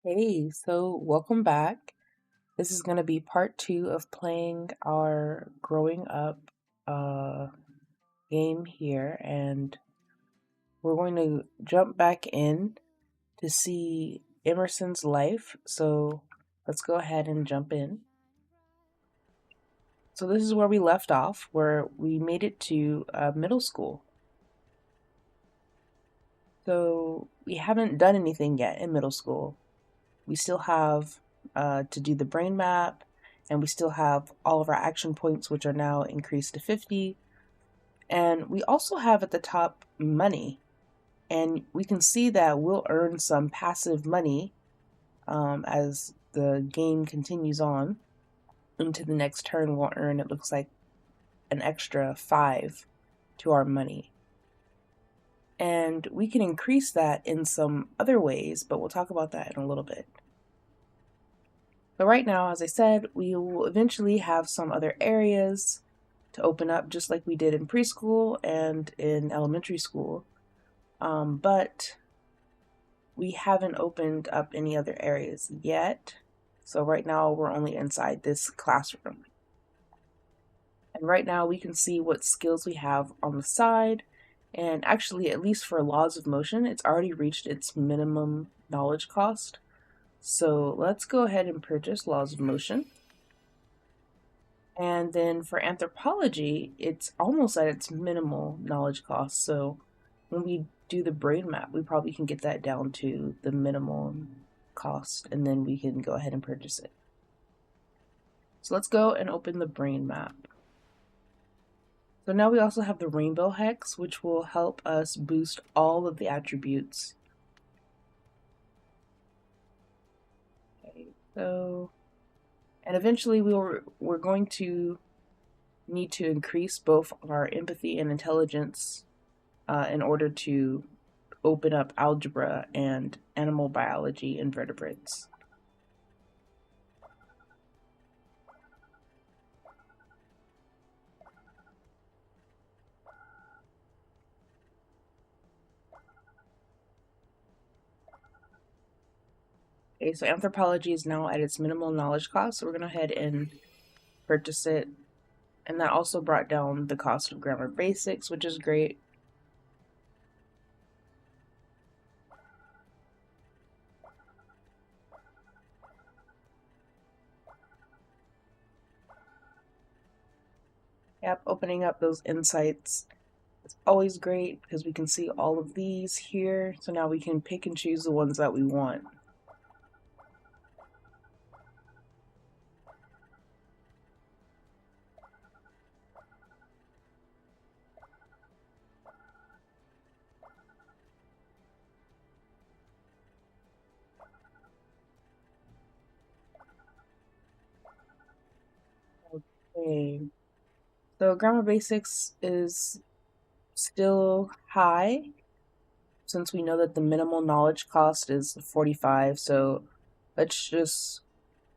Hey, so welcome back. This is going to be part two of playing our growing up uh, game here, and we're going to jump back in to see Emerson's life. So let's go ahead and jump in. So this is where we left off, where we made it to middle school. So we haven't done anything yet in middle school. We still have to do the brain map, and we still have all of our action points, which are now increased to 50. And we also have at the top money, and we can see that we'll earn some passive money as the game continues on into the next turn. We'll earn, it looks like, an extra 5 to our money. And we can increase that in some other ways, but we'll talk about that in a little bit. But right now, as I said, we will eventually have some other areas to open up, just like we did in preschool and in elementary school. But we haven't opened up any other areas yet. So right now, we're only inside this classroom. And right now, we can see what skills we have on the side. And actually, at least for laws of motion, it's already reached its minimum knowledge cost. So let's go ahead and purchase laws of motion. And then for anthropology, it's almost at its minimal knowledge cost. So when we do the brain map, we probably can get that down to the minimal cost, and then we can go ahead and purchase it. So let's go and open the brain map. So now we also have the rainbow hex, which will help us boost all of the attributes. Okay, so, and eventually we're going to need to increase both our empathy and intelligence in order to open up algebra and animal biology and vertebrates. Okay, so anthropology is now at its minimal knowledge cost, so we're going to head and purchase it. And that also brought down the cost of grammar basics, which is great. Yep, opening up those insights is always great because we can see all of these here. So now we can pick and choose the ones that we want. Okay. So grammar basics is still high since we know that the minimal knowledge cost is 45. So let's just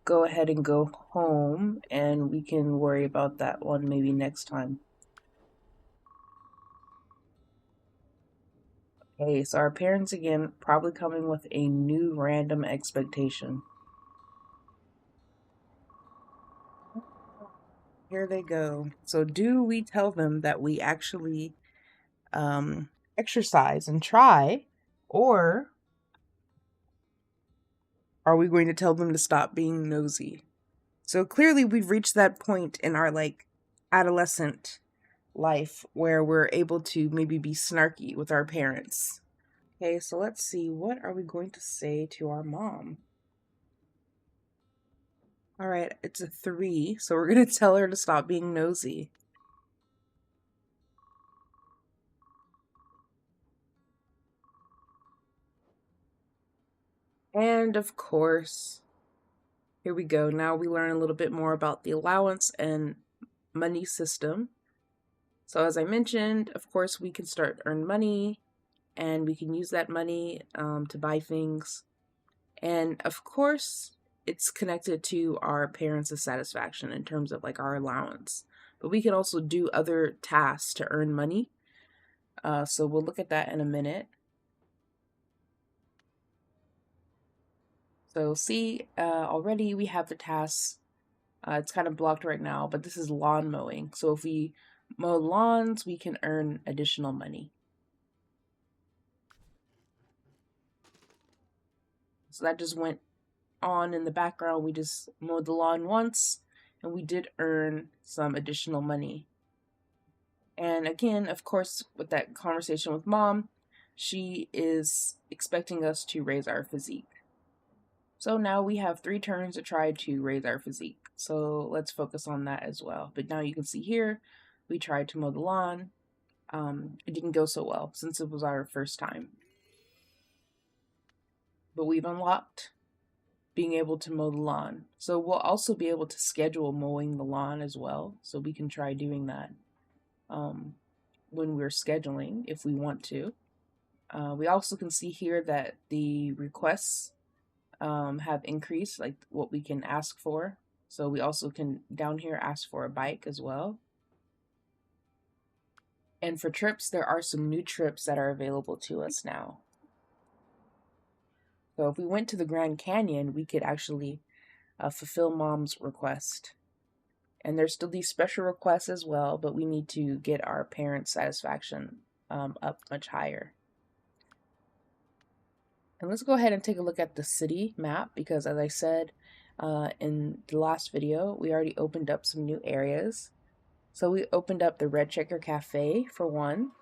go ahead and go home, and we can worry about that one maybe next time. Okay, so our parents again probably coming with a new random expectation. Here they go. So do we tell them that we actually exercise and try, or are we going to tell them to stop being nosy? So clearly we've reached that point in our adolescent life where we're able to maybe be snarky with our parents. Okay, so let's see, what are we going to say to our mom? All right, it's a 3, so we're going to tell her to stop being nosy. And of course, here we go. Now we learn a little bit more about the allowance and money system. So as I mentioned, of course, we can start to earn money, and we can use that money to buy things. And of course, it's connected to our parents' satisfaction in terms of our allowance. But we can also do other tasks to earn money. So we'll look at that in a minute. So see, already we have the tasks. It's kind of blocked right now, but this is lawn mowing. So if we mow lawns, we can earn additional money. So that just went on in the background. We just mowed the lawn once and we did earn some additional money. And again, of course, with that conversation with mom, she is expecting us to raise our physique. So now we have 3 turns to try to raise our physique. So let's focus on that as well. But now you can see here, we tried to mow the lawn. It didn't go so well since it was our first time. But we've unlocked being able to mow the lawn. So we'll also be able to schedule mowing the lawn as well. So we can try doing that when we're scheduling if we want to. We also can see here that the requests have increased, like what we can ask for. So we also can down here ask for a bike as well. And for trips, there are some new trips that are available to us now. So if we went to the Grand Canyon, we could actually fulfill mom's request. And there's still these special requests as well, but we need to get our parents' satisfaction up much higher. And let's go ahead and take a look at the city map because, as I said in the last video, we already opened up some new areas. So we opened up the Red Checker Cafe for one.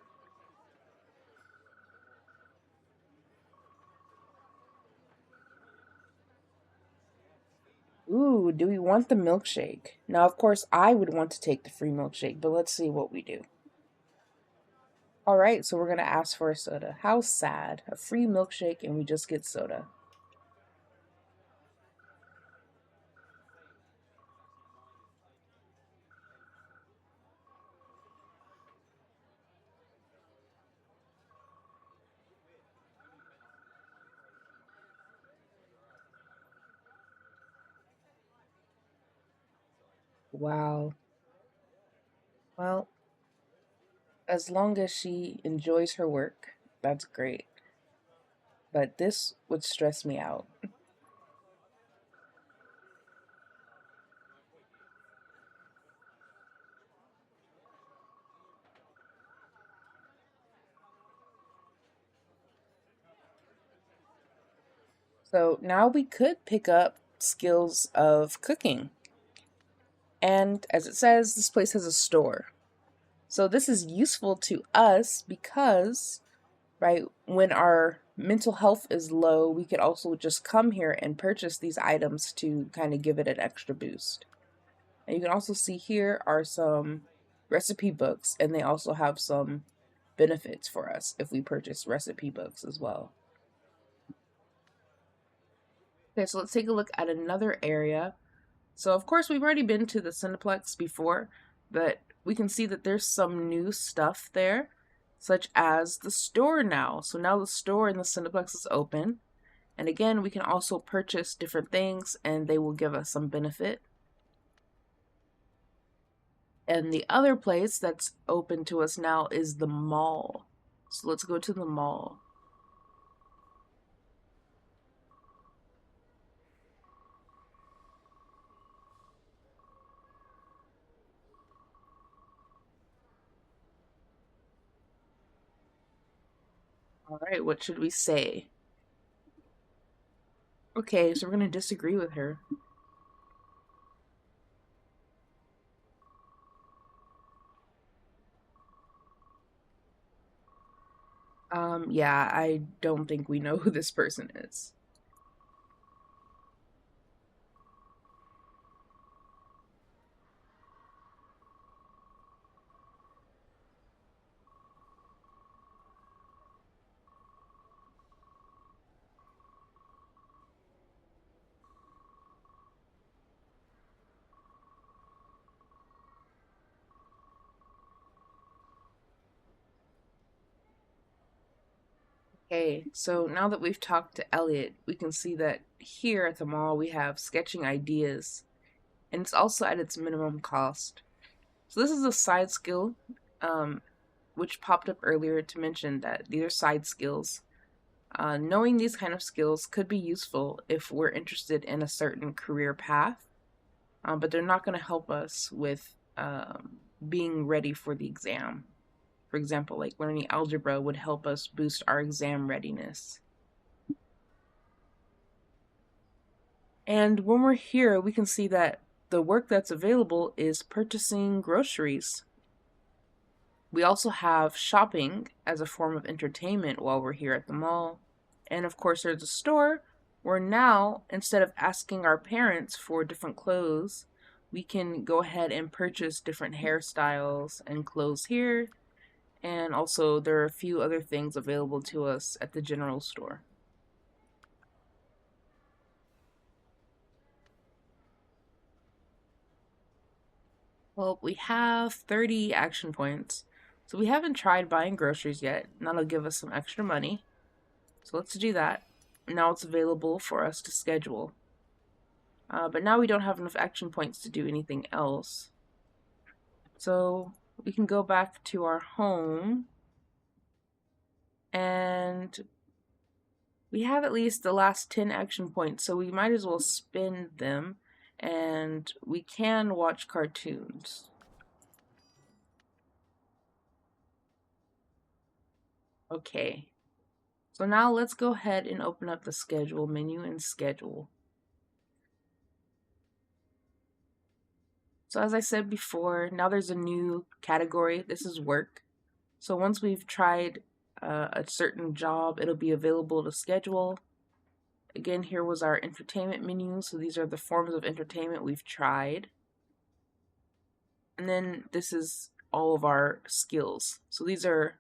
Ooh, do we want the milkshake? Now, of course, I would want to take the free milkshake, but let's see what we do. All right, so we're going to ask for a soda. How sad. A free milkshake and we just get soda. Wow. Well, as long as she enjoys her work, that's great. But this would stress me out. So now we could pick up skills of cooking. And as it says, this place has a store. So this is useful to us because, right, when our mental health is low, we could also just come here and purchase these items to kind of give it an extra boost. And you can also see here are some recipe books, and they also have some benefits for us if we purchase recipe books as well. Okay, so let's take a look at another area. So of course we've already been to the Cineplex before, but we can see that there's some new stuff there, such as the store now. So now the store in the Cineplex is open. And again, we can also purchase different things and they will give us some benefit. And the other place that's open to us now is the mall. So let's go to the mall. All right, what should we say? Okay, so we're going to disagree with her. Yeah, I don't think we know who this person is. Okay, so now that we've talked to Elliot, we can see that here at the mall we have sketching ideas, and it's also at its minimum cost. So this is a side skill, which popped up earlier to mention that these are side skills. Knowing these kind of skills could be useful if we're interested in a certain career path, but they're not going to help us with being ready for the exam. For example, like learning algebra would help us boost our exam readiness. And when we're here, we can see that the work that's available is purchasing groceries. We also have shopping as a form of entertainment while we're here at the mall. And of course, there's a store where now, instead of asking our parents for different clothes, we can go ahead and purchase different hairstyles and clothes here. And also, there are a few other things available to us at the general store. Well, we have 30 action points. So we haven't tried buying groceries yet, and that'll give us some extra money. So let's do that. Now it's available for us to schedule. But now we don't have enough action points to do anything else. So we can go back to our home, and we have at least the last 10 action points, so we might as well spend them, and we can watch cartoons. Okay, so now let's go ahead and open up the schedule menu and schedule. So as I said before, now there's a new category. This is work. So once we've tried a certain job, it'll be available to schedule. Again, here was our entertainment menu. So these are the forms of entertainment we've tried. And then this is all of our skills. So these are,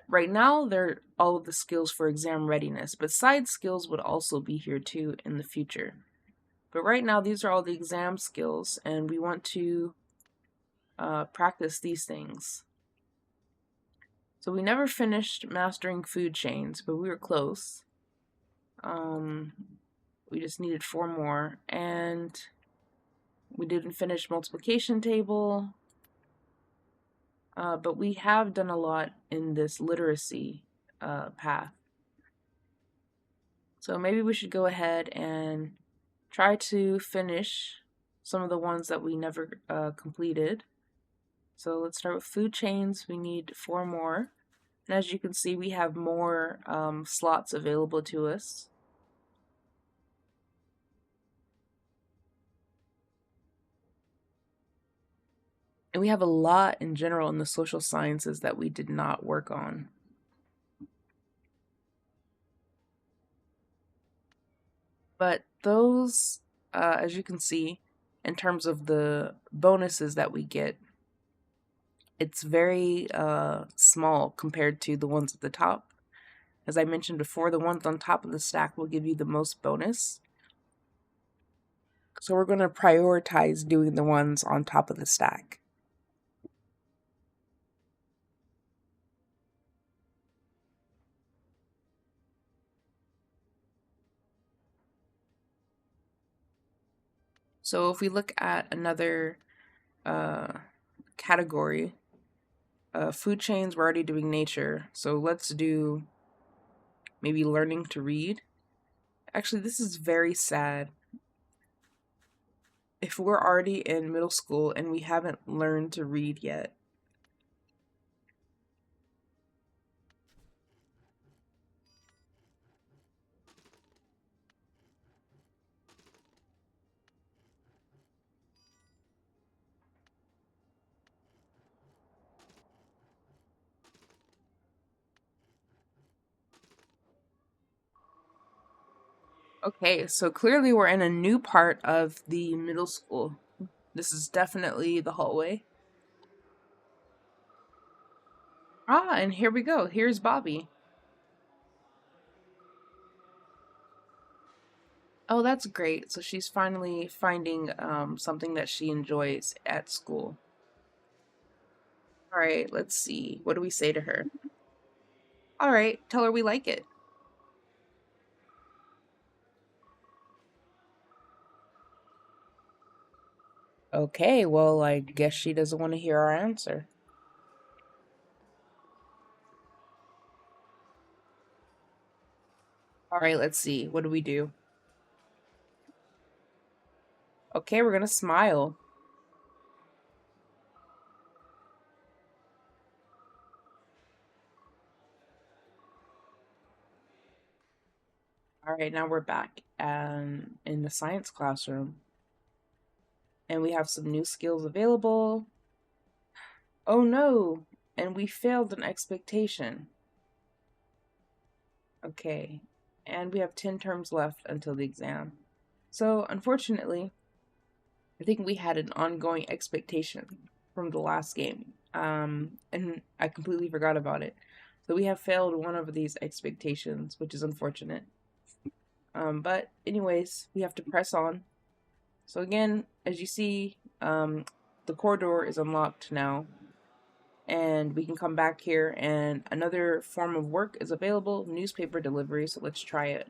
right now, they're all of the skills for exam readiness, but side skills would also be here too in the future. But right now, these are all the exam skills, and we want to practice these things. So we never finished mastering food chains, but we were close. We just needed 4 more, and we didn't finish multiplication table. But we have done a lot in this literacy path. So maybe we should go ahead and try to finish some of the ones that we never completed. So let's start with food chains. We need 4 more. And as you can see, we have more slots available to us. And we have a lot in general in the social sciences that we did not work on. But those, as you can see, in terms of the bonuses that we get, it's very small compared to the ones at the top. As I mentioned before, the ones on top of the stack will give you the most bonus. So we're going to prioritize doing the ones on top of the stack. So if we look at another category, food chains, we're already doing nature. So let's do maybe learning to read. Actually, this is very sad. If we're already in middle school and we haven't learned to read yet. Okay, so clearly we're in a new part of the middle school. This is definitely the hallway. Ah, and here we go. Here's Bobby. Oh, that's great. So she's finally finding something that she enjoys at school. All right, let's see. What do we say to her? All right, tell her we like it. Okay, well, I guess she doesn't want to hear our answer. All right, let's see. What do we do? Okay, we're gonna smile. All right, now we're back in the science classroom, and we have some new skills available. Oh no, and we failed an expectation. Okay, and we have 10 terms left until the exam. So, unfortunately, I think we had an ongoing expectation from the last game, and I completely forgot about it. So we have failed one of these expectations, which is unfortunate. But anyways, we have to press on. So again, as you see, the corridor is unlocked now, and we can come back here, and another form of work is available, newspaper delivery. So let's try it.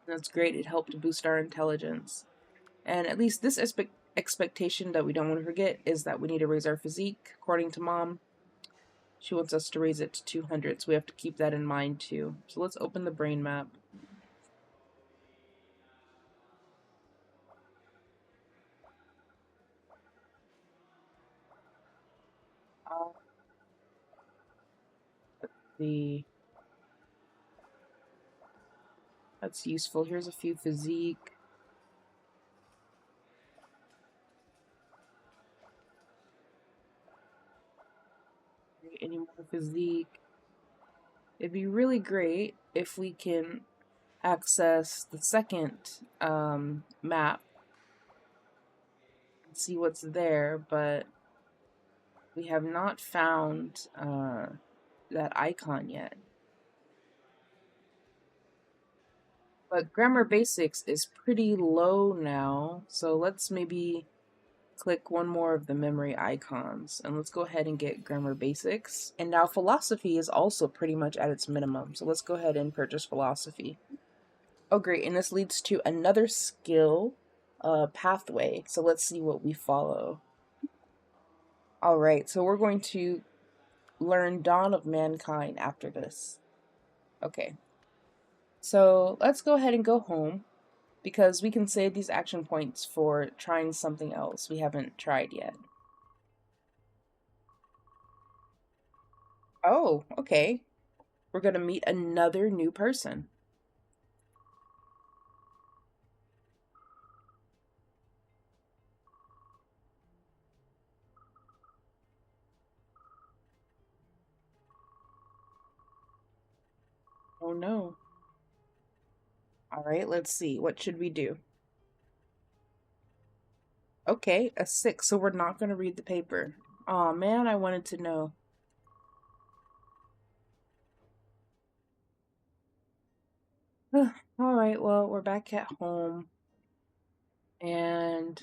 That's great. It helped to boost our intelligence. And at least this expectation that we don't want to forget is that we need to raise our physique. According to mom, she wants us to raise it to 200, so we have to keep that in mind too. So let's open the brain map. Let's see. That's useful. Here's a few physique. Any more physique? It'd be really great if we can access the second map and see what's there, but we have not found that icon yet. But grammar basics is pretty low now, so let's maybe click one more of the memory icons, and let's go ahead and get grammar basics. And now philosophy is also pretty much at its minimum, so let's go ahead and purchase philosophy. Oh great, and this leads to another skill pathway, so let's see what we follow. All right, so we're going to learn Dawn of Mankind after this. Okay, so let's go ahead and go home, because we can save these action points for trying something else we haven't tried yet. Oh, okay. We're going to meet another new person. Oh no. All right, let's see. What should we do? Okay, a 6, so we're not going to read the paper. Aw, man, I wanted to know. All right, well, we're back at home. And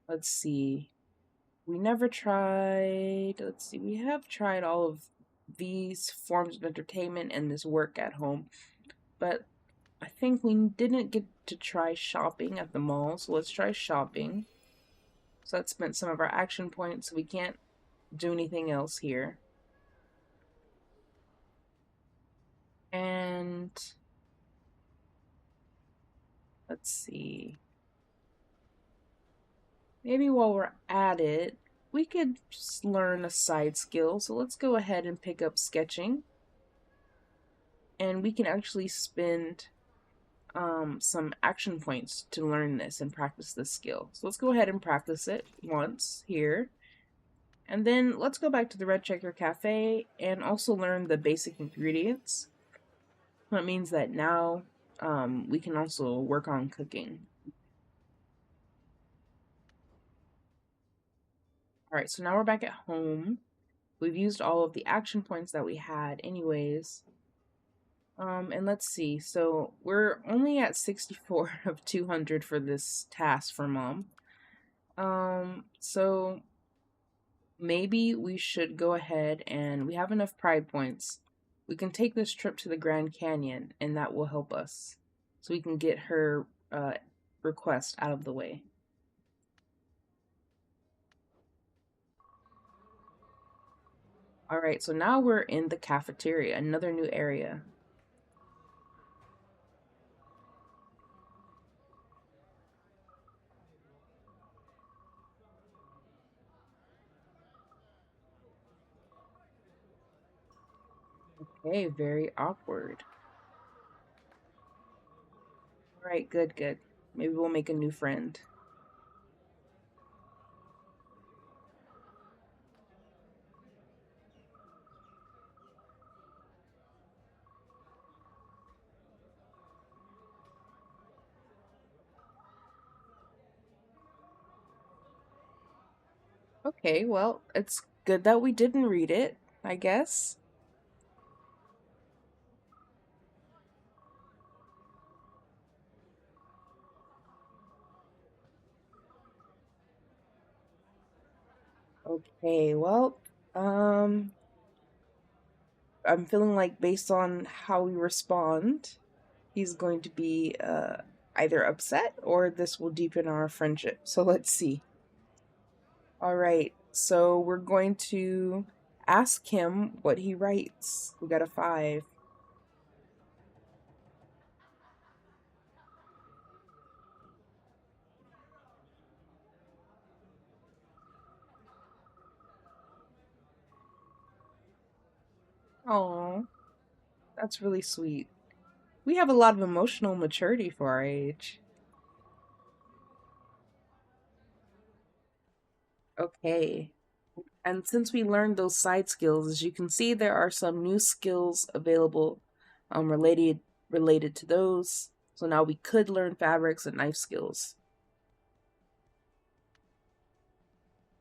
let's see. We never tried. Let's see. We have tried all of these forms of entertainment and this work at home. But I think we didn't get to try shopping at the mall. So let's try shopping. So that spent some of our action points. So we can't do anything else here. And let's see. Maybe while we're at it, we could just learn a side skill. So let's go ahead and pick up sketching. And we can actually spend some action points to learn this and practice this skill. So let's go ahead and practice it once here. And then let's go back to the Red Checker Cafe and also learn the basic ingredients. That means that now we can also work on cooking. Alright, so now we're back at home. We've used all of the action points that we had anyways. And let's see. So we're only at 64 of 200 for this task for mom. So maybe we should go ahead, and we have enough pride points. We can take this trip to the Grand Canyon, and that will help us. So we can get her request out of the way. Alright, so now we're in the cafeteria, another new area. Okay, very awkward. All right, good, good. Maybe we'll make a new friend. Okay, well, it's good that we didn't read it, I guess. Okay, well, um, I'm feeling like based on how we respond, he's going to be either upset or this will deepen our friendship. So let's see. All right, so we're going to ask him what he writes. We got a 5. Oh, that's really sweet. We have a lot of emotional maturity for our age. Okay. And since we learned those side skills, as you can see, there are some new skills available related to those. So now we could learn fabrics and knife skills.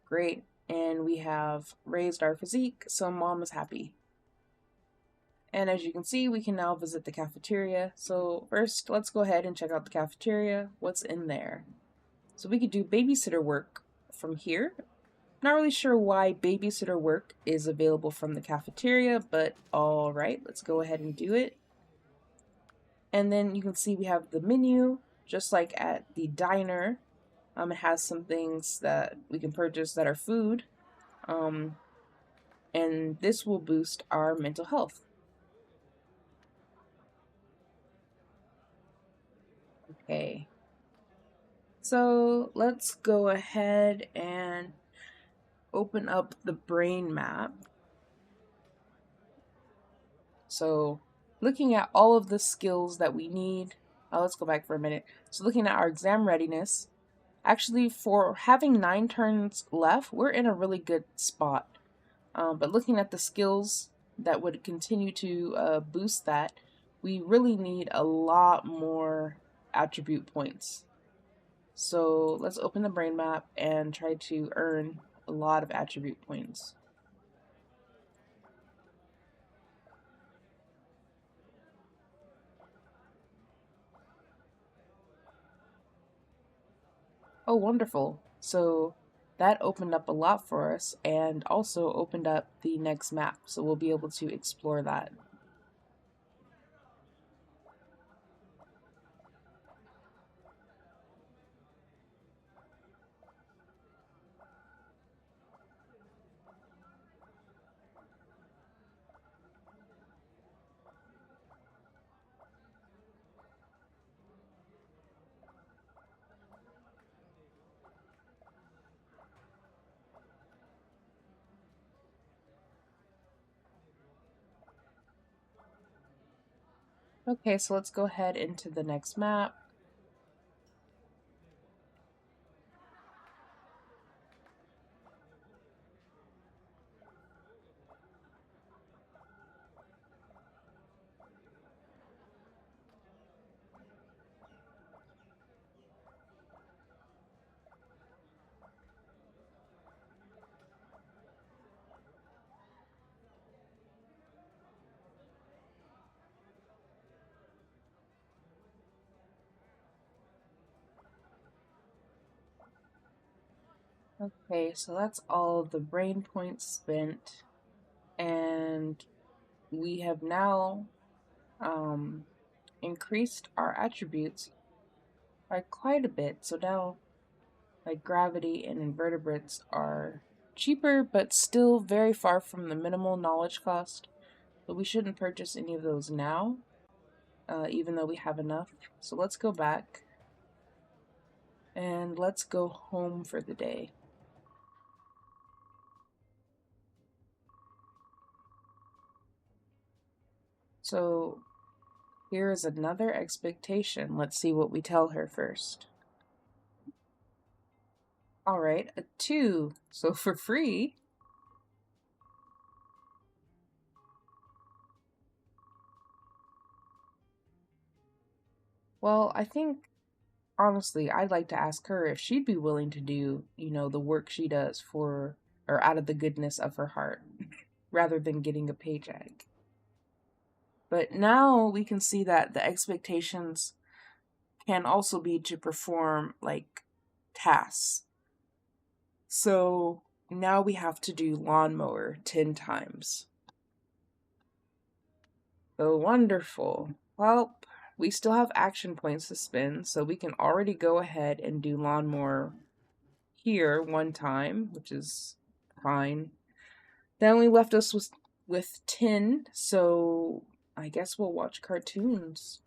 Great. And we have raised our physique, so mom is happy. And as you can see, we can now visit the cafeteria. So first, let's go ahead and check out the cafeteria. What's in there? So we could do babysitter work from here. Not really sure why babysitter work is available from the cafeteria, but all right, let's go ahead and do it. And then you can see we have the menu, just like at the diner. It has some things that we can purchase that are food. Um, and this will boost our mental health. Okay. So let's go ahead and open up the brain map. So looking at all of the skills that we need, let's go back for a minute. So looking at our exam readiness, actually for having 9 turns left, we're in a really good spot. But looking at the skills that would continue to boost that, we really need a lot more attribute points. So let's open the brain map and try to earn a lot of attribute points. Oh, wonderful. So that opened up a lot for us and also opened up the next map. So we'll be able to explore that. Okay, so let's go ahead into the next map. Okay, so that's all of the brain points spent. And we have now um, increased our attributes by quite a bit. So now, like gravity and invertebrates are cheaper, but still very far from the minimal knowledge cost. But we shouldn't purchase any of those now, even though we have enough. So let's go back and let's go home for the day. So here is another expectation. Let's see what we tell her first. All right, a 2. So for free. Well, I think honestly, I'd like to ask her if she'd be willing to do, the work she does for or out of the goodness of her heart rather than getting a paycheck. But now we can see that the expectations can also be to perform like tasks. So now we have to do lawnmower 10 times. So wonderful. Well, we still have action points to spend, so we can already go ahead and do lawnmower here 1 time, which is fine. That only left us with 10, so I guess we'll watch cartoons.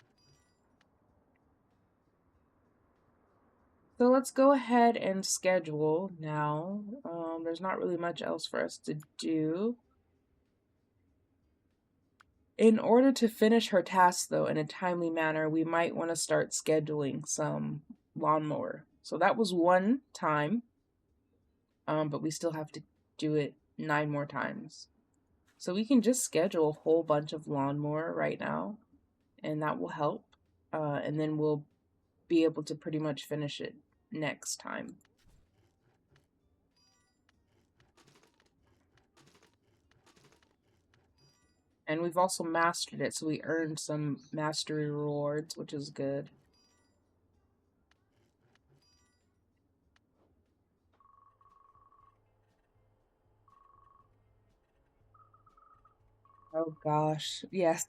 So let's go ahead and schedule now. There's not really much else for us to do. In order to finish her task, though, in a timely manner, we might want to start scheduling some lawnmower. So that was 1 time, but we still have to do it 9 more times. So we can just schedule a whole bunch of lawnmower right now, and that will help. And then we'll be able to pretty much finish it next time. And we've also mastered it, so we earned some mastery rewards, which is good. Oh gosh, yes.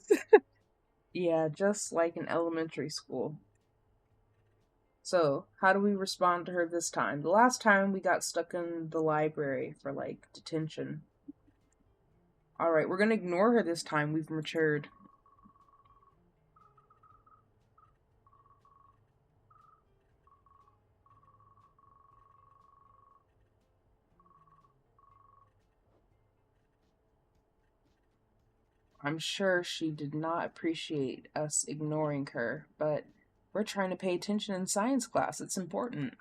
Yeah, just like in elementary school. So, how do we respond to her this time? The last time we got stuck in the library for like detention. Alright, we're gonna ignore her this time. We've matured. I'm sure she did not appreciate us ignoring her, but we're trying to pay attention in science class. It's important.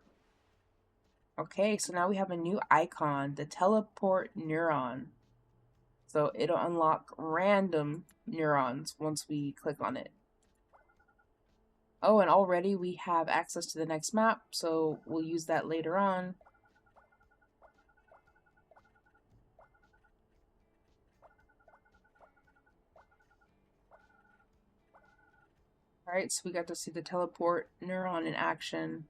Okay, so now we have a new icon, the teleport neuron. So it'll unlock random neurons once we click on it. Oh, and already we have access to the next map, so we'll use that later on. Alright, so we got to see the teleport neuron in action.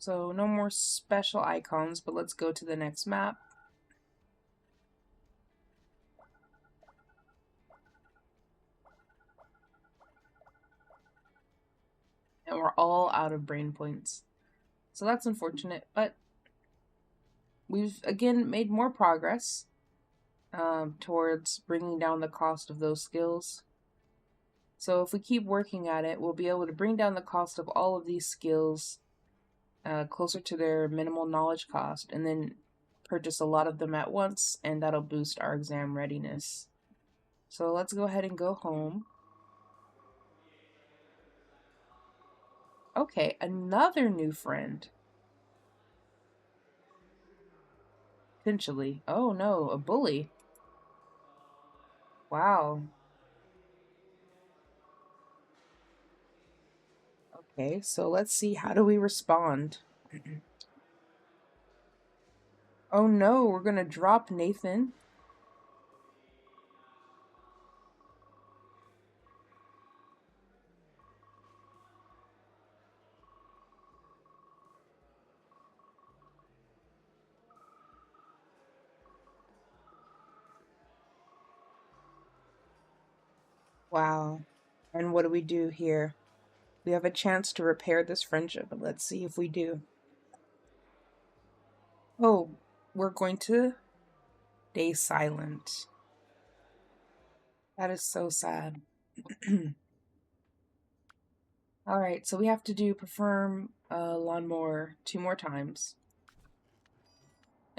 So no more special icons, but let's go to the next map. And we're all out of brain points. So that's unfortunate, but we've again made more progress towards bringing down the cost of those skills. So if we keep working at it, we'll be able to bring down the cost of all of these skills closer to their minimal knowledge cost, and then purchase a lot of them at once, and that'll boost our exam readiness. So let's go ahead and go home. Okay, another new friend. Potentially. Oh no, a bully. Wow. Okay, so let's see, how do we respond? Oh no, we're gonna drop Nathan. Wow. And what do we do here? We have a chance to repair this friendship, but let's see if we do. Oh, we're going to stay silent. That is so sad. All right, so we have to do perform lawnmower 2 more times.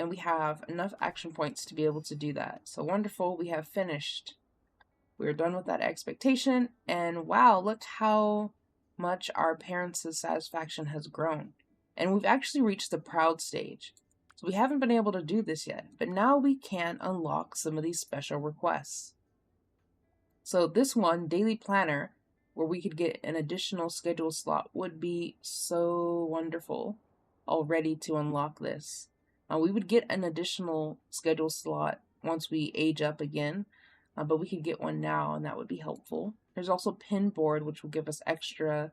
and we have enough action points to be able to do that. So wonderful, we have finished. We're done with that expectation, and wow, look how much our parents' satisfaction has grown. And we've actually reached the proud stage. So we haven't been able to do this yet, but now we can unlock some of these special requests. So this one, daily planner, where we could get an additional schedule slot, would be so wonderful already to unlock this. We would get an additional schedule slot once we age up again, but we could get one now, and that would be helpful. There's also pin board, which will give us extra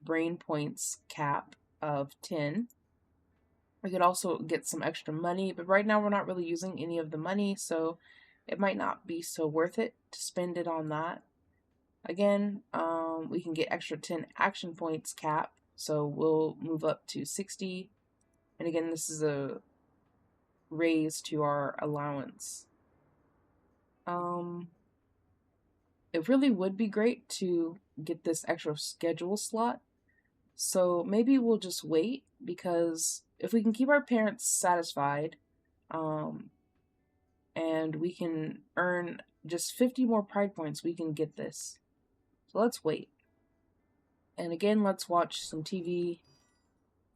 brain points cap of 10. We could also get some extra money, but right now we're not really using any of the money, so it might not be so worth it to spend it on that. Again, we can get extra 10 action points cap, so we'll move up to 60. And again, this is a raise to our allowance. It really would be great to get this extra schedule slot. So maybe we'll just wait, because if we can keep our parents satisfied, and we can earn just 50 more pride points, we can get this. So let's wait. And again, let's watch some TV.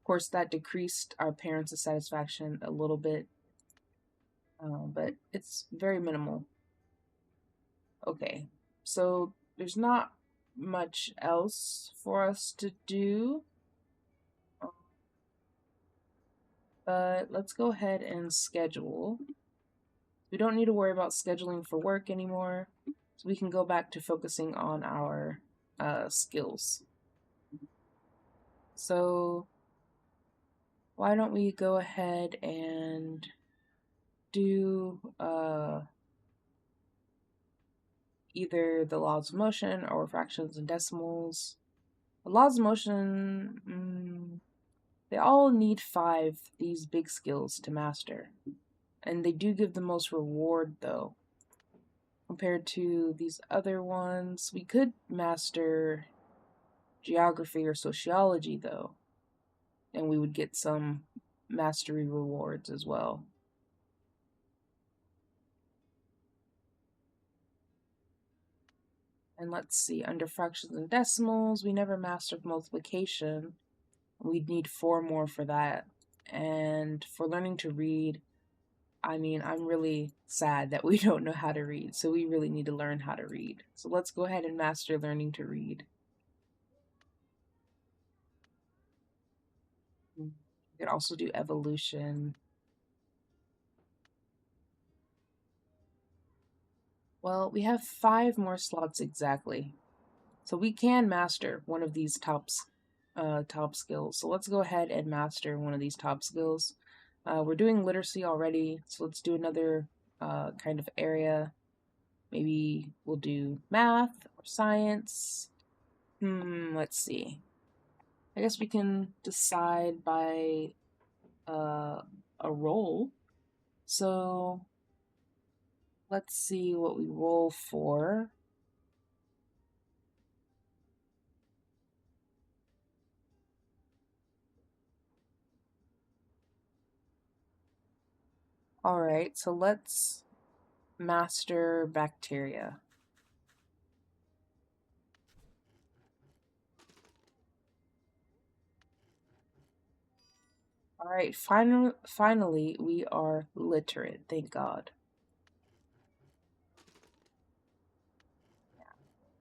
Of course, that decreased our parents' satisfaction a little bit, but it's very minimal. Okay, so there's not much else for us to do, but let's go ahead and schedule. We don't need to worry about scheduling for work anymore, so we can go back to focusing on our skills. So why don't we go ahead and do either the laws of motion or fractions and decimals. The laws of motion, they all need 5, these big skills, to master. And they do give the most reward, though. Compared to these other ones, we could master geography or sociology, though. And we would get some mastery rewards as well. And let's see, under fractions and decimals, we never mastered multiplication. We'd need 4 more for that. And for learning to read, I mean, I'm really sad that we don't know how to read, so we really need to learn how to read. So let's go ahead and master learning to read. We could also do evolution. Well, we have 5 more slots exactly. So we can master one of these top skills. So let's go ahead and master one of these top skills. We're doing literacy already, so let's do another kind of area. Maybe we'll do math or science. Let's see. I guess we can decide by a roll. So let's see what we roll for. All right, so let's master bacteria. All right, finally, we are literate, thank God.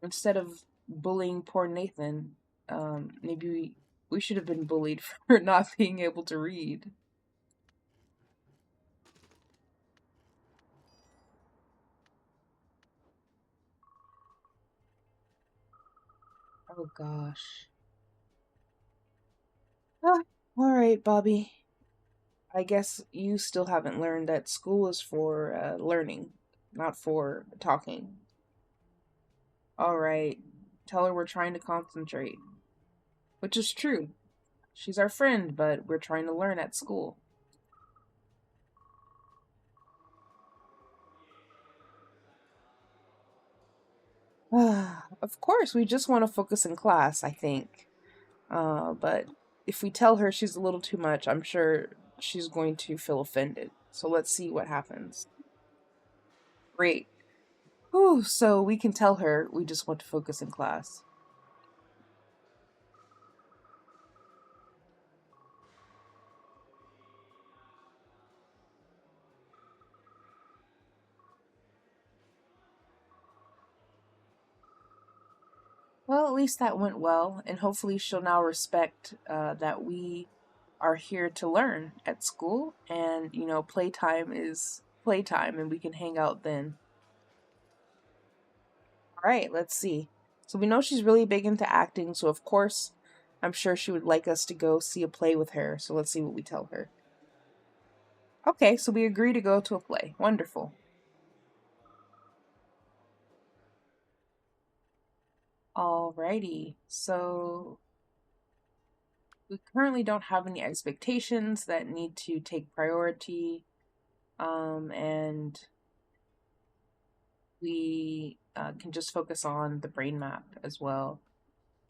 Instead of bullying poor Nathan, maybe we should have been bullied for not being able to read. Oh gosh. Ah, all right, Bobby. I guess you still haven't learned that school is for learning, not for talking. All right. Tell her we're trying to concentrate. Which is true. She's our friend, but we're trying to learn at school. Of course, we just want to focus in class, I think. But if we tell her she's a little too much, I'm sure she's going to feel offended. So let's see what happens. Great. Whew, so we can tell her we just want to focus in class. Well, at least that went well, and hopefully she'll now respect that we are here to learn at school, and playtime is playtime, and we can hang out then. All right, let's see. So we know she's really big into acting, so of course, I'm sure she would like us to go see a play with her. So let's see what we tell her. Okay, so we agree to go to a play. Wonderful. Alrighty, so we currently don't have any expectations that need to take priority, and we can just focus on the brain map as well.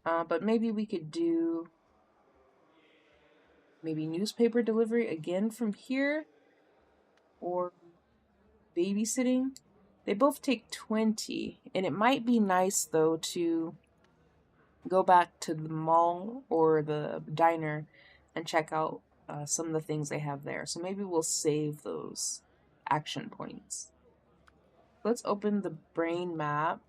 But maybe we could do maybe newspaper delivery again from here, or babysitting. They both take 20, and it might be nice though to go back to the mall or the diner and check out some of the things they have there. So maybe we'll save those action points. Let's open the brain map.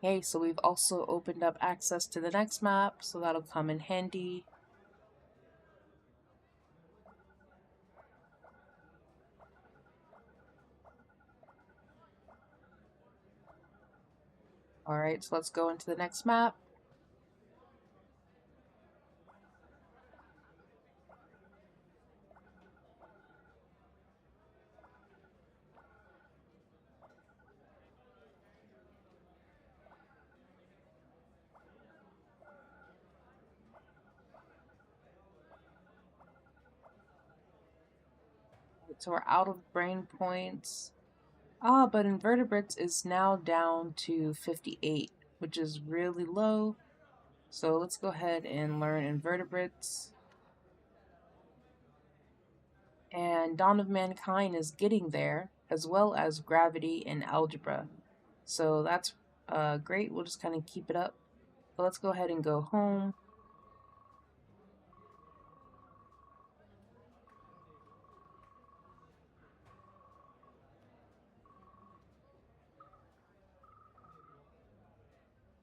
Okay, so we've also opened up access to the next map, so that'll come in handy. All right, so let's go into the next map. So we're out of brain points. Ah, but invertebrates is now down to 58, which is really low. So let's go ahead and learn invertebrates. And Dawn of Mankind is getting there, as well as gravity and algebra. So that's great. We'll just kind of keep it up. But let's go ahead and go home.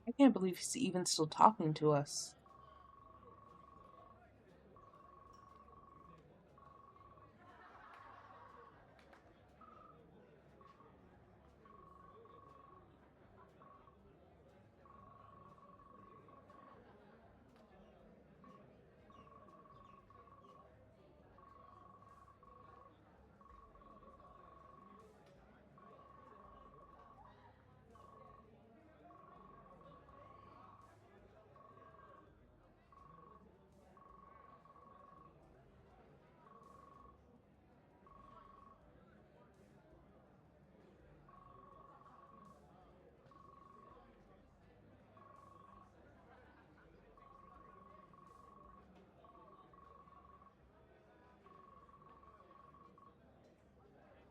I can't believe he's even still talking to us.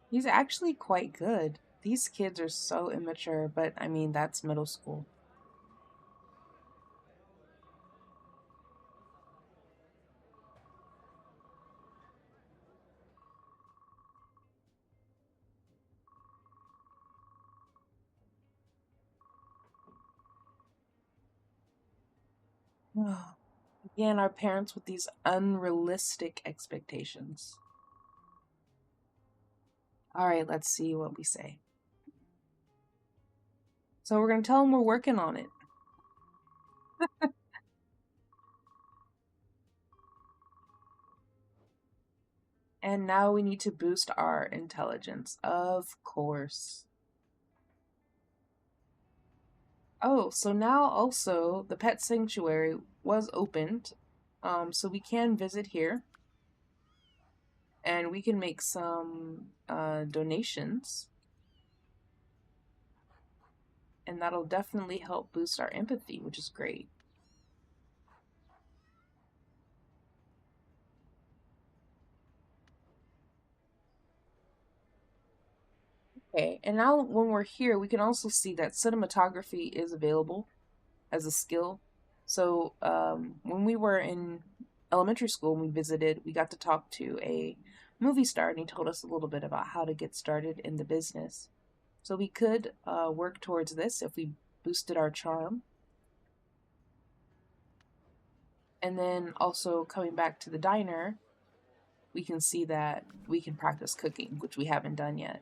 He's actually quite good. These kids are so immature, but I mean, that's middle school. Again, our parents with these unrealistic expectations. All right, let's see what we say. So we're going to tell them we're working on it. And now we need to boost our intelligence, of course. Oh, so now also the pet sanctuary was opened, So we can visit here and we can make some donations, and that'll definitely help boost our empathy, which is great. Okay, and now when we're here, we can also see that cinematography is available as a skill. So when we were in elementary school and we visited, we got to talk to a movie star, and he told us a little bit about how to get started in the business. So we could work towards this if we boosted our charm. And then also coming back to the diner, we can see that we can practice cooking, which we haven't done yet.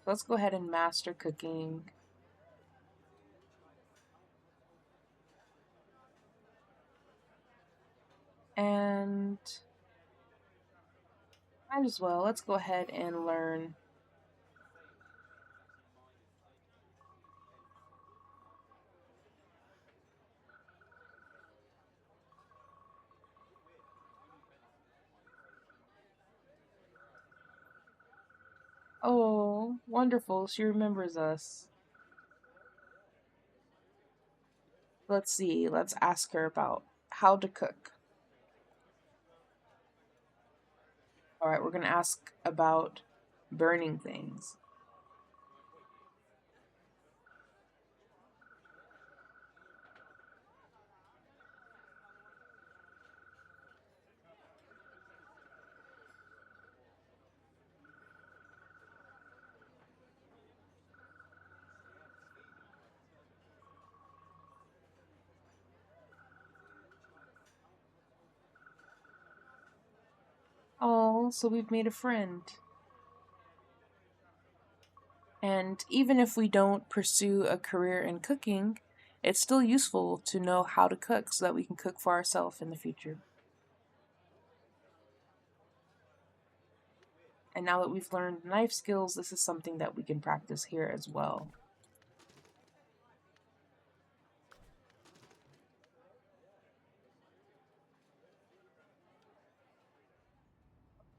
So let's go ahead and master cooking. And might as well, let's go ahead and learn. Oh, wonderful. She remembers us. Let's see. Let's ask her about how to cook. All right, we're going to ask about burning things. Oh, so we've made a friend. And even if we don't pursue a career in cooking, it's still useful to know how to cook so that we can cook for ourselves in the future. And now that we've learned knife skills, this is something that we can practice here as well.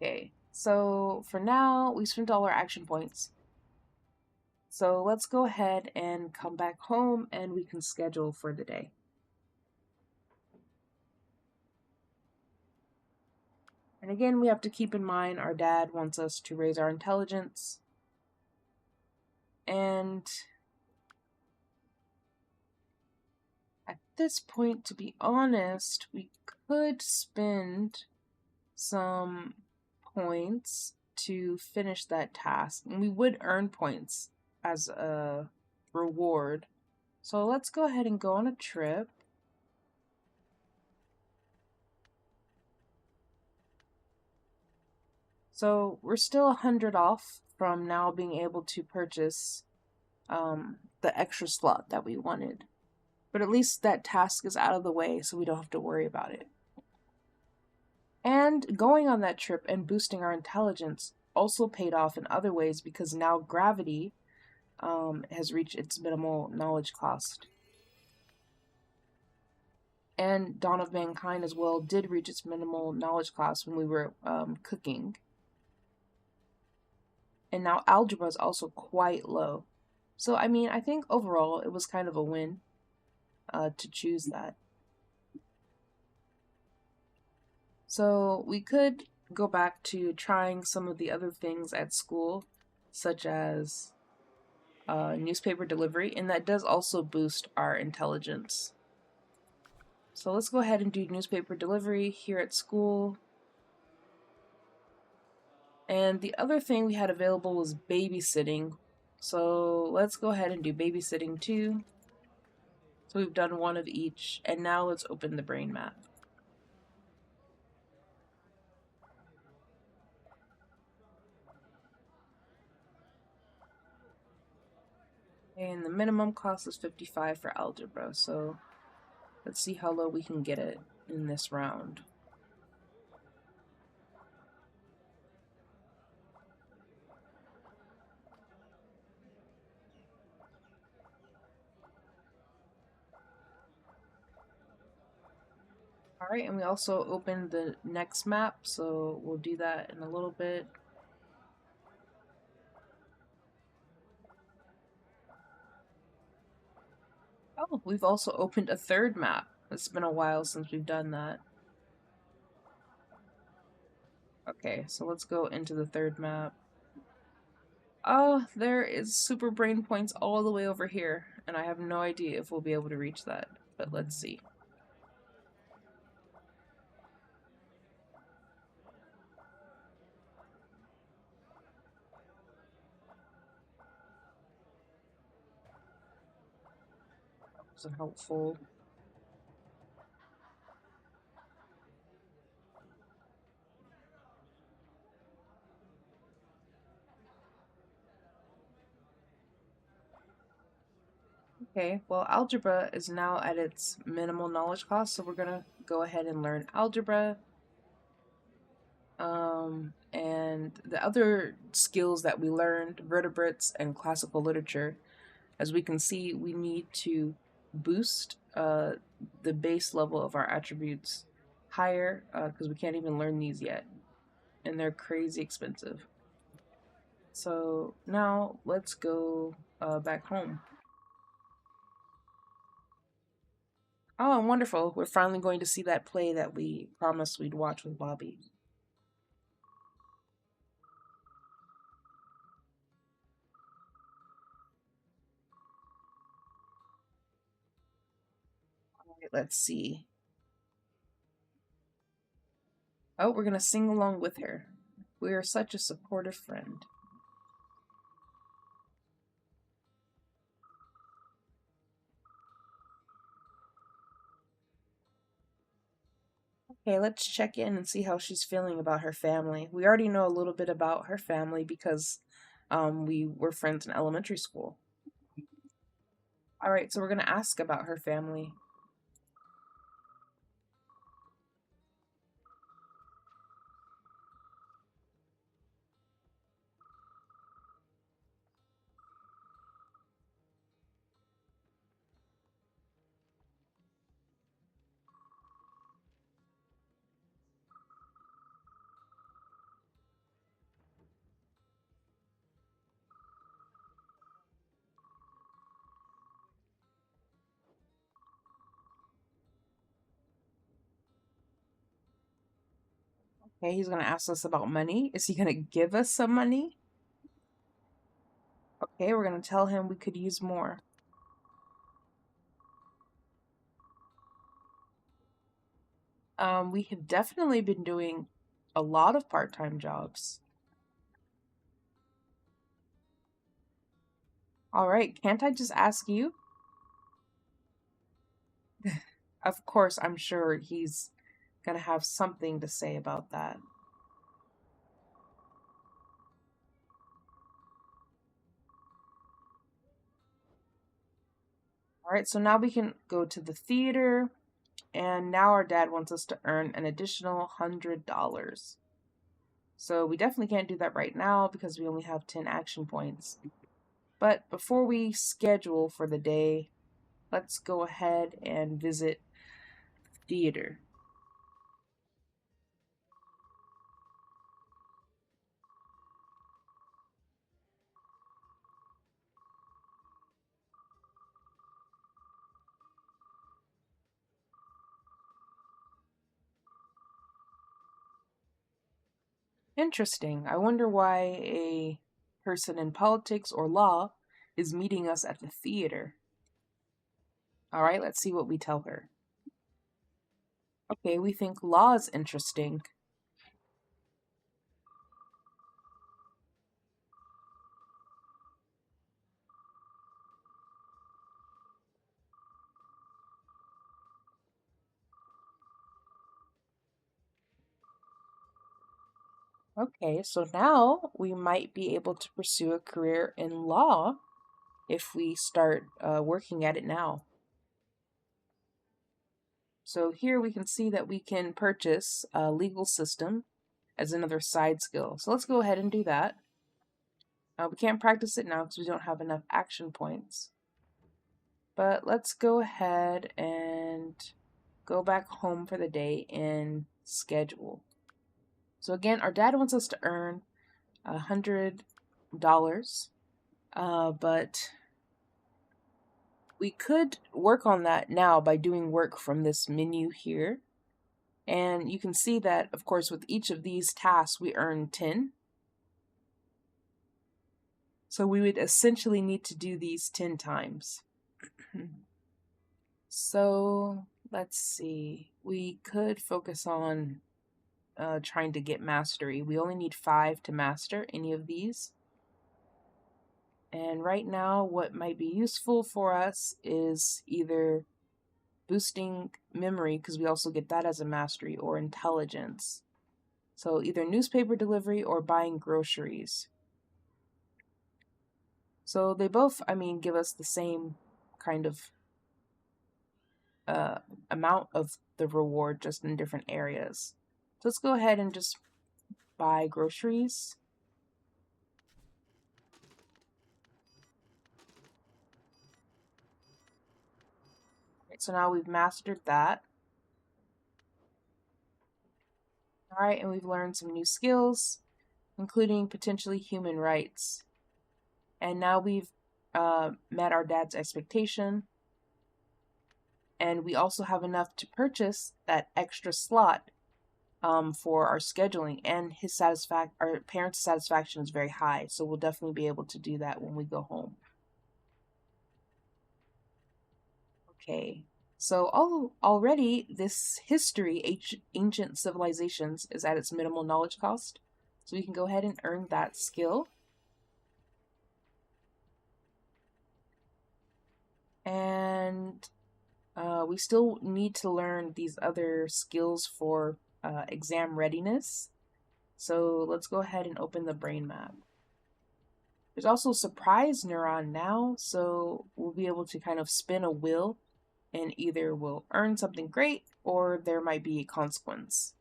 Okay, so for now, we spent all our action points. So let's go ahead and come back home and we can schedule for the day. And again, we have to keep in mind our dad wants us to raise our intelligence. And at this point, to be honest, we could spend some points to finish that task, and we would earn points as a reward. So let's go ahead and go on a trip. So we're still 100 off from now being able to purchase the extra slot that we wanted. But at least that task is out of the way, so we don't have to worry about it. And going on that trip and boosting our intelligence also paid off in other ways because now gravity has reached its minimal knowledge cost. And Dawn of Mankind as well did reach its minimal knowledge cost when we were cooking. And now algebra is also quite low. So, I mean, I think overall it was kind of a win to choose that. So, we could go back to trying some of the other things at school, such as newspaper delivery, and that does also boost our intelligence. So let's go ahead and do newspaper delivery here at school. And the other thing we had available was babysitting. So let's go ahead and do babysitting too. So we've done one of each, and now let's open the brain map. And the minimum cost is 55 for algebra, so let's see how low we can get it in this round. All right, and we also opened the next map, so we'll do that in a little bit. Oh, we've also opened a third map. It's been a while since we've done that. Okay, so let's go into the third map. Oh, there is super brain points all the way over here, and I have no idea if we'll be able to reach that, but let's see. That wasn't helpful. Okay, well, algebra is now at its minimal knowledge cost, so we're gonna go ahead and learn algebra. And the other skills that we learned, vertebrates and classical literature, as we can see, we need to boost the base level of our attributes higher because we can't even learn these yet, and they're crazy expensive. So now let's go back home. Oh, wonderful. We're finally going to see that play that we promised we'd watch with Bobby. All right, let's see. Oh, we're going to sing along with her. We are such a supportive friend. Okay, let's check in and see how she's feeling about her family. We already know a little bit about her family because we were friends in elementary school. All right, so we're going to ask about her family. Okay, he's going to ask us about money. Is he going to give us some money? Okay, we're going to tell him we could use more. We have definitely been doing a lot of part-time jobs. All right, can't I just ask you? Of course, I'm sure he's gonna have something to say about that. All right, so now we can go to the theater, and now our dad wants us to earn an additional $100. So we definitely can't do that right now because we only have 10 action points. But before we schedule for the day, let's go ahead and visit theater. Interesting. I wonder why a person in politics or law is meeting us at the theater. All right, let's see what we tell her. Okay, we think law is interesting. Okay, so now we might be able to pursue a career in law if we start working at it now. So here we can see that we can purchase a legal system as another side skill. So let's go ahead and do that. We can't practice it now because we don't have enough action points. But let's go ahead and go back home for the day and schedule. So again, our dad wants us to earn $100, but we could work on that now by doing work from this menu here. And you can see that, of course, with each of these tasks, we earn 10. So we would essentially need to do these 10 times. So let's see. We could focus on trying to get mastery. We only need 5 to master any of these. And right now, what might be useful for us is either boosting memory, because we also get that as a mastery, or intelligence. So either newspaper delivery or buying groceries. So they both, give us the same kind of amount of the reward, just in different areas. So let's go ahead and just buy groceries. Right, so now we've mastered that. All right, and we've learned some new skills, including potentially human rights. And now we've met our dad's expectation. And we also have enough to purchase that extra slot for our scheduling, and our parents' satisfaction is very high, so we'll definitely be able to do that when we go home. Okay, so already this history, ancient civilizations, is at its minimal knowledge cost, so we can go ahead and earn that skill. And we still need to learn these other skills for exam readiness. So let's go ahead and open the brain map. There's also surprise neuron now, so we'll be able to kind of spin a wheel, and either we'll earn something great or there might be a consequence.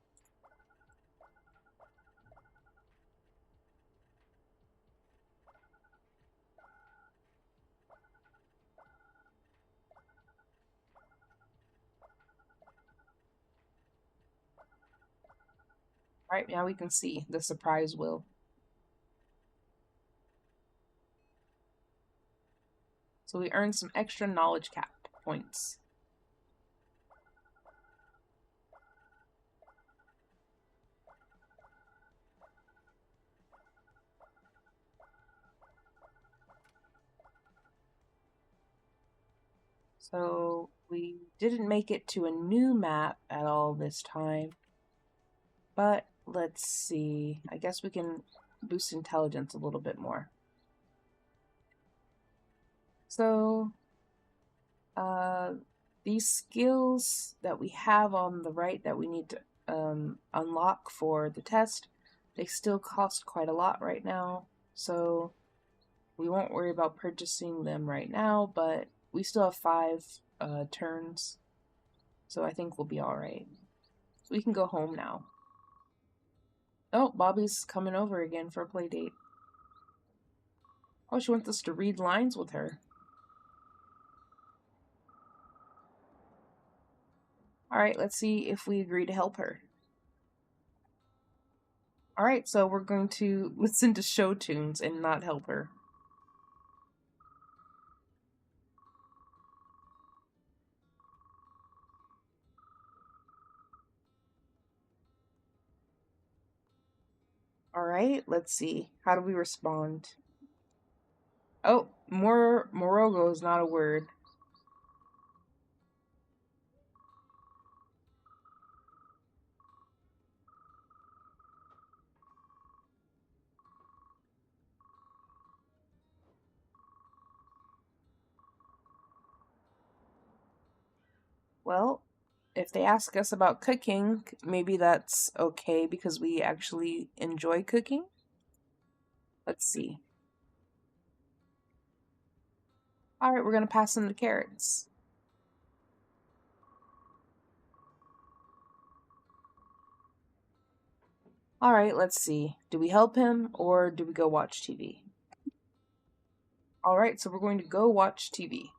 All right, now we can see the surprise wheel. So we earn some extra knowledge cap points. So we didn't make it to a new map at all this time, but let's see. I guess we can boost intelligence a little bit more. So these skills that we have on the right that we need to unlock for the test, they still cost quite a lot right now, so we won't worry about purchasing them right now, but we still have 5 turns, so I think we'll be alright. So we can go home now. Oh, Bobby's coming over again for a play date. Oh, she wants us to read lines with her. Alright, let's see if we agree to help her. Alright, so we're going to listen to show tunes and not help her. Alright, let's see. How do we respond? Oh, Morogo is not a word. Well, if they ask us about cooking, maybe that's okay because we actually enjoy cooking. Let's see. Alright, we're going to pass them the carrots. Alright, let's see. Do we help him or do we go watch TV? Alright, so we're going to go watch TV.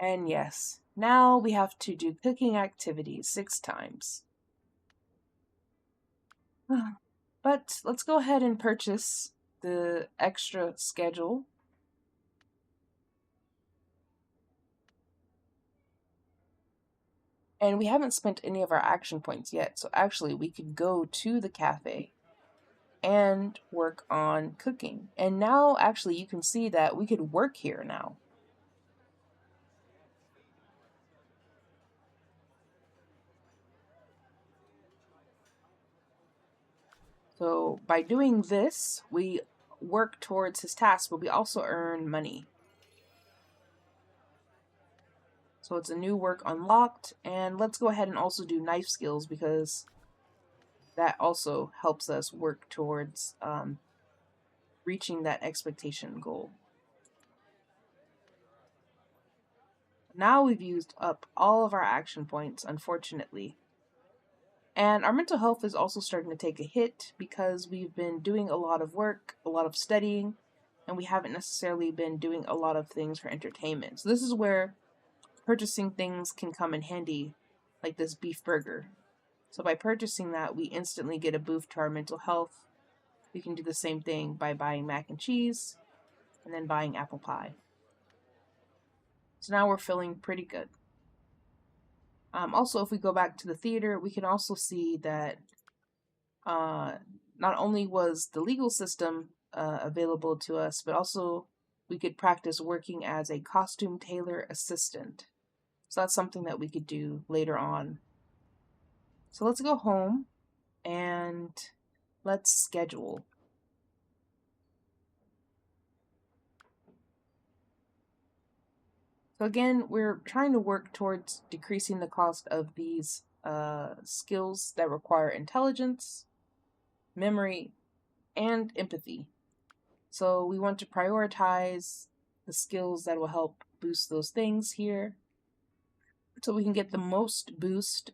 And yes, now we have to do cooking activities 6 times. But let's go ahead and purchase the extra schedule. And we haven't spent any of our action points yet, so actually we could go to the cafe and work on cooking. And now actually you can see that we could work here now. So by doing this, we work towards his task, but we also earn money. So it's a new work unlocked, and let's go ahead and also do knife skills because that also helps us work towards reaching that expectation goal. Now we've used up all of our action points, unfortunately. And our mental health is also starting to take a hit because we've been doing a lot of work, a lot of studying, and we haven't necessarily been doing a lot of things for entertainment. So this is where purchasing things can come in handy, like this beef burger. So by purchasing that, we instantly get a boost to our mental health. We can do the same thing by buying mac and cheese and then buying apple pie. So now we're feeling pretty good. Also, if we go back to the theater, we can also see that not only was the legal system available to us, but also we could practice working as a costume tailor assistant. So that's something that we could do later on. So let's go home and let's schedule. So again, we're trying to work towards decreasing the cost of these skills that require intelligence, memory, and empathy. So we want to prioritize the skills that will help boost those things here so we can get the most boost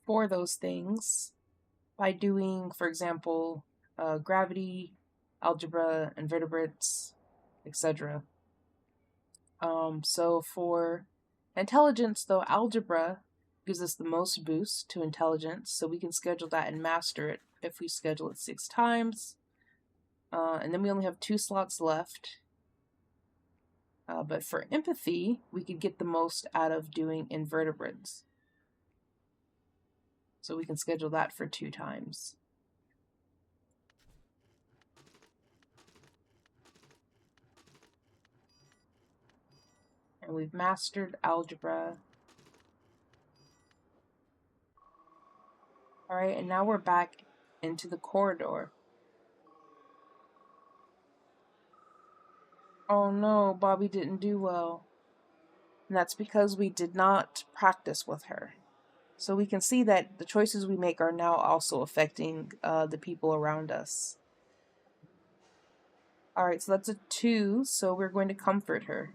for those things by doing, for example, gravity, algebra, invertebrates, etc. So for intelligence, though, algebra gives us the most boost to intelligence, so we can schedule that and master it if we schedule it 6 times. And then we only have 2 slots left. But for empathy, we could get the most out of doing invertebrates. So we can schedule that for 2 times. And we've mastered algebra. Alright, and now we're back into the corridor. Oh no, Bobby didn't do well. And that's because we did not practice with her. So we can see that the choices we make are now also affecting the people around us. Alright, so that's a 2, so we're going to comfort her.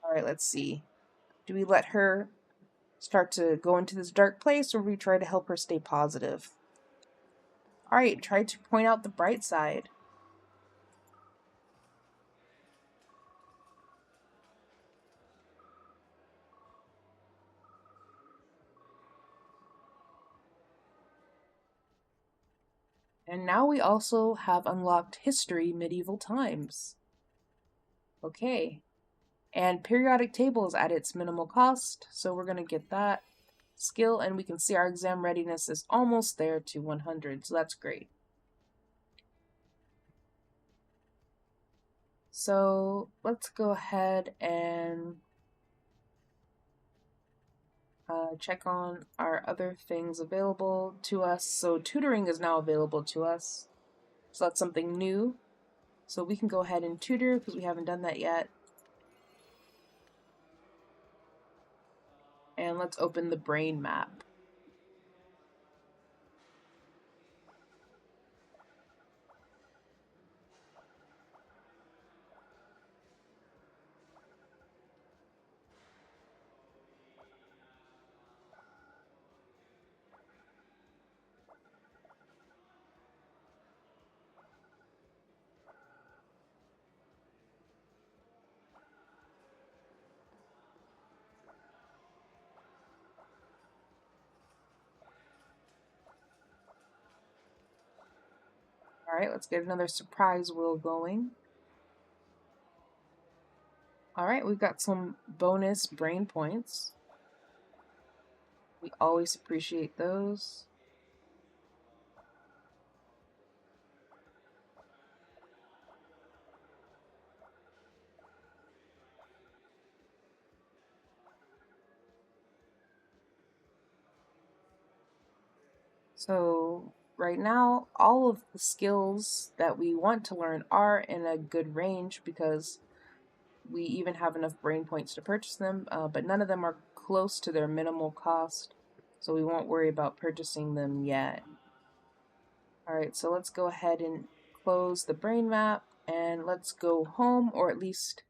Alright, let's see. Do we let her start to go into this dark place, or we try to help her stay positive? Alright, try to point out the bright side. And now we also have unlocked history medieval times. Okay. And periodic table is at its minimal cost, so we're going to get that skill, and we can see our exam readiness is almost there to 100, so that's great. So let's go ahead and check on our other things available to us. So tutoring is now available to us, so that's something new. So we can go ahead and tutor because we haven't done that yet. And let's open the brain map. All right, let's get another surprise wheel going. All right, we've got some bonus brain points. We always appreciate those. So right now, all of the skills that we want to learn are in a good range because we even have enough brain points to purchase them, but none of them are close to their minimal cost, so we won't worry about purchasing them yet. All right, so let's go ahead and close the brain map and let's go home, or at least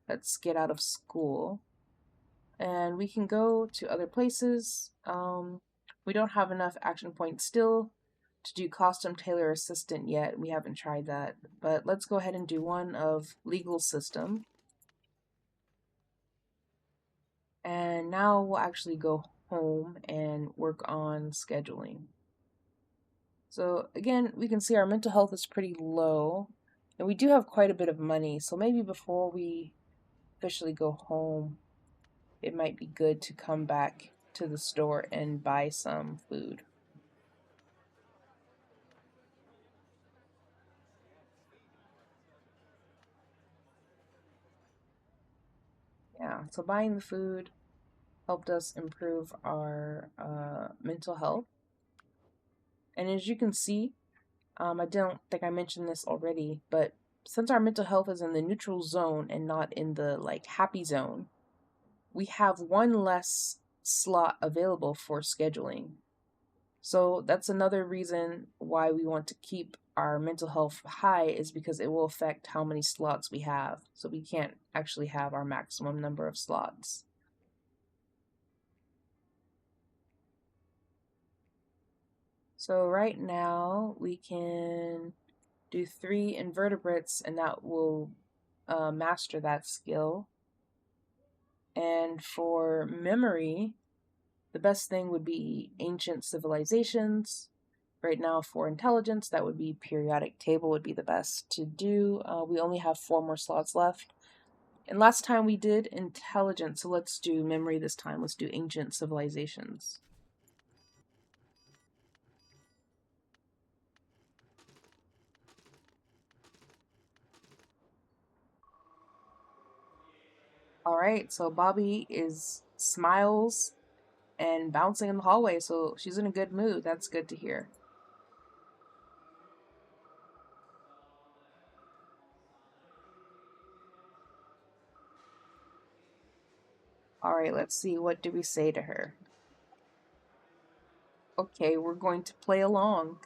let's get out of school. And we can go to other places. We don't have enough action points still to do costume tailor assistant yet. We haven't tried that, but let's go ahead and do one of legal system. And now we'll actually go home and work on scheduling. So again, we can see our mental health is pretty low, and we do have quite a bit of money. So maybe before we officially go home, it might be good to come back to the store and buy some food. Yeah, so buying the food helped us improve our mental health. And as you can see, I don't think I mentioned this already, but since our mental health is in the neutral zone and not in the like happy zone, we have one less slot available for scheduling. So that's another reason why we want to keep our mental health high, is because it will affect how many slots we have. So we can't actually have our maximum number of slots. So right now we can do 3 invertebrates and that will master that skill. And for memory, the best thing would be ancient civilizations. Right now for intelligence, that would be periodic table would be the best to do. We only have 4 more slots left. And last time we did intelligence, so let's do memory this time. Let's do ancient civilizations. All right, so Bobby is smiles and bouncing in the hallway, so she's in a good mood. That's good to hear. All right, let's see. What do we say to her? Okay, we're going to play along.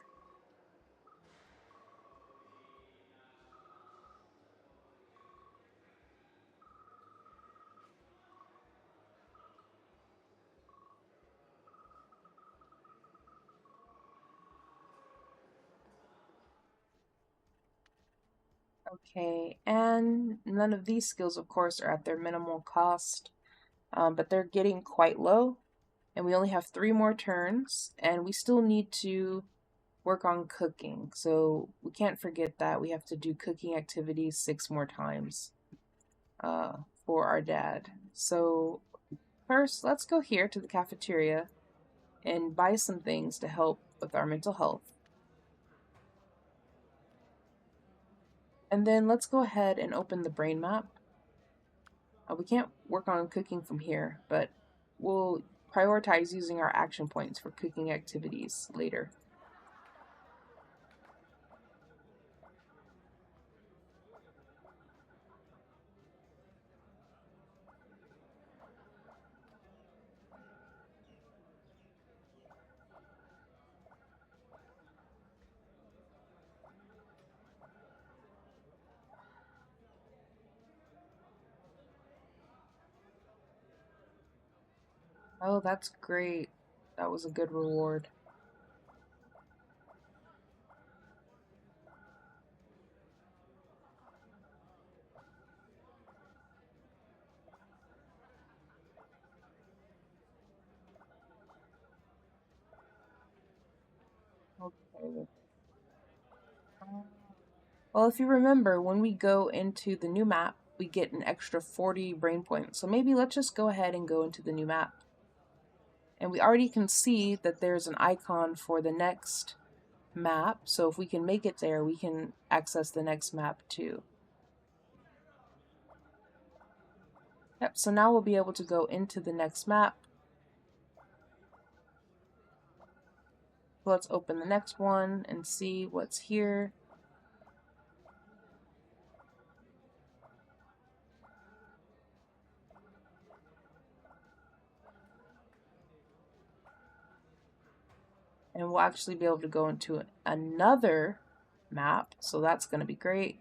Okay, and none of these skills, of course, are at their minimal cost, but they're getting quite low, and we only have 3 more turns, and we still need to work on cooking. So we can't forget that we have to do cooking activities 6 more times uh, for our dad. So first, let's go here to the cafeteria and buy some things to help with our mental health. And then let's go ahead and open the brain map. We can't work on cooking from here, but we'll prioritize using our action points for cooking activities later. Oh, that's great. That was a good reward. Okay. Well, if you remember, when we go into the new map, we get an extra 40 brain points. So maybe let's just go ahead and go into the new map. And we already can see that there's an icon for the next map. So if we can make it there, we can access the next map too. Yep, so now we'll be able to go into the next map. Let's open the next one and see what's here. And we'll actually be able to go into another map, so that's going to be great.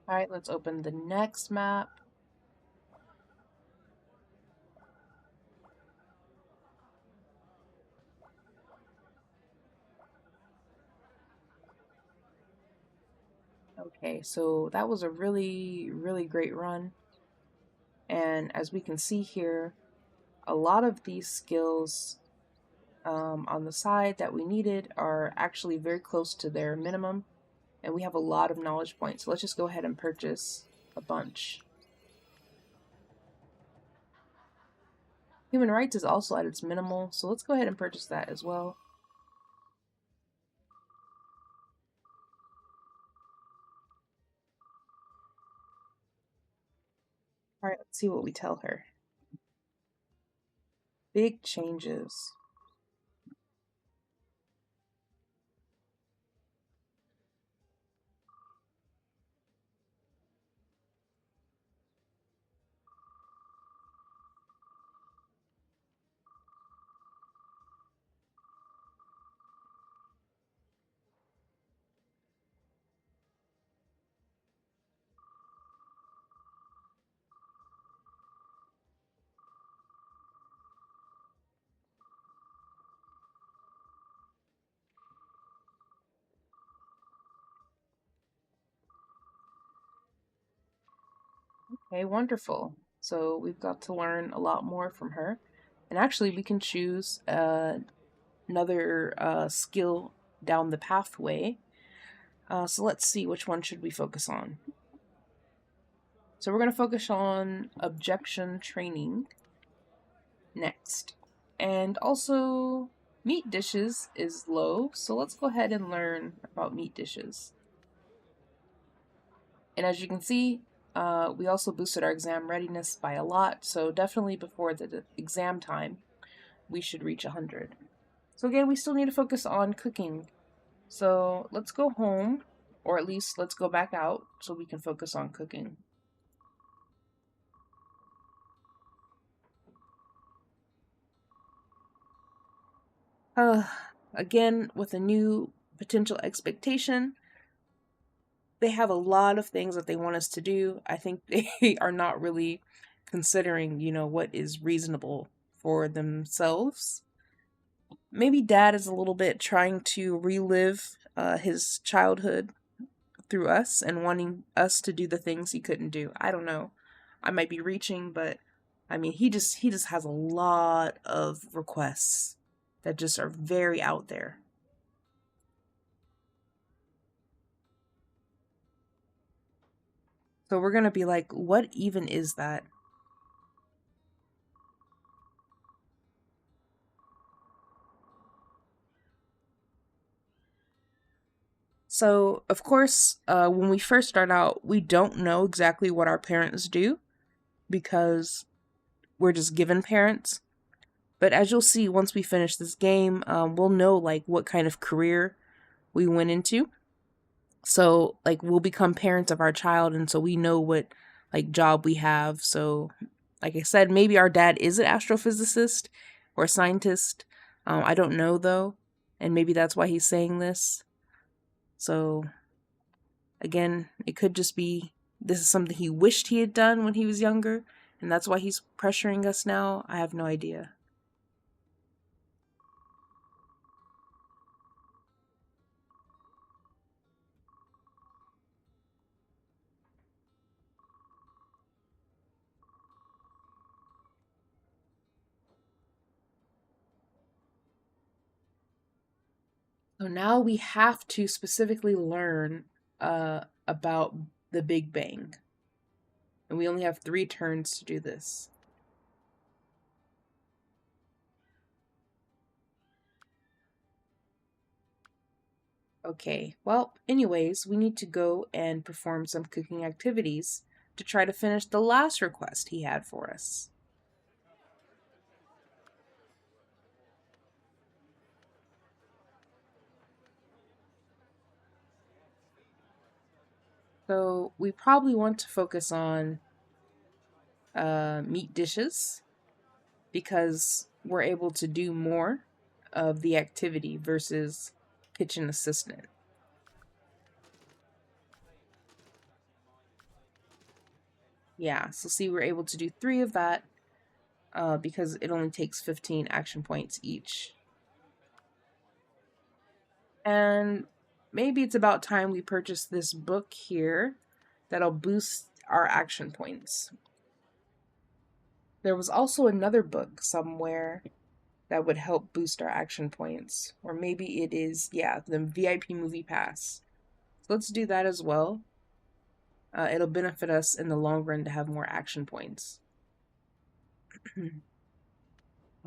All right, let's open the next map. Okay, so that was a really, really great run. And as we can see here, a lot of these skills on the side that we needed are actually very close to their minimum. And we have a lot of knowledge points. So let's just go ahead and purchase a bunch. Human rights is also at its minimal, so let's go ahead and purchase that as well. All right, let's see what we tell her. Big changes. Okay, wonderful. So we've got to learn a lot more from her. And actually, we can choose another skill down the pathway. So let's see, which one should we focus on? So we're going to focus on objection training next. And also, meat dishes is low, so let's go ahead and learn about meat dishes. And as you can see, we also boosted our exam readiness by a lot, so definitely before the exam time, we should reach 100. So again, we still need to focus on cooking. So let's go home, or at least let's go back out so we can focus on cooking. Again, with a new potential expectation, they have a lot of things that they want us to do. I think they are not really considering, what is reasonable for themselves. Maybe dad is a little bit trying to relive his childhood through us and wanting us to do the things he couldn't do. I don't know. I might be reaching, but I mean, he just has a lot of requests that just are very out there. So we're going to be like, what even is that? So, of course, when we first start out, we don't know exactly what our parents do because we're just given parents. But as you'll see, once we finish this game, we'll know like what kind of career we went into. So like we'll become parents of our child, and so we know what like job we have. So like I said, maybe our dad is an astrophysicist or a scientist. I don't know though, and maybe that's why he's saying this. So again, it could just be this is something he wished he had done when he was younger, and that's why he's pressuring us now. I have no idea. So now we have to specifically learn about the Big Bang. And we only have 3 turns to do this. Okay, well, anyways, we need to go and perform some cooking activities to try to finish the last request he had for us. So we probably want to focus on meat dishes because we're able to do more of the activity versus kitchen assistant. Yeah, so see, we're able to do 3 of that because it only takes 15 action points each. And maybe it's about time we purchase this book here that'll boost our action points. There was also another book somewhere that would help boost our action points. Or maybe it is, yeah, the VIP movie pass. So let's do that as well. It'll benefit us in the long run to have more action points.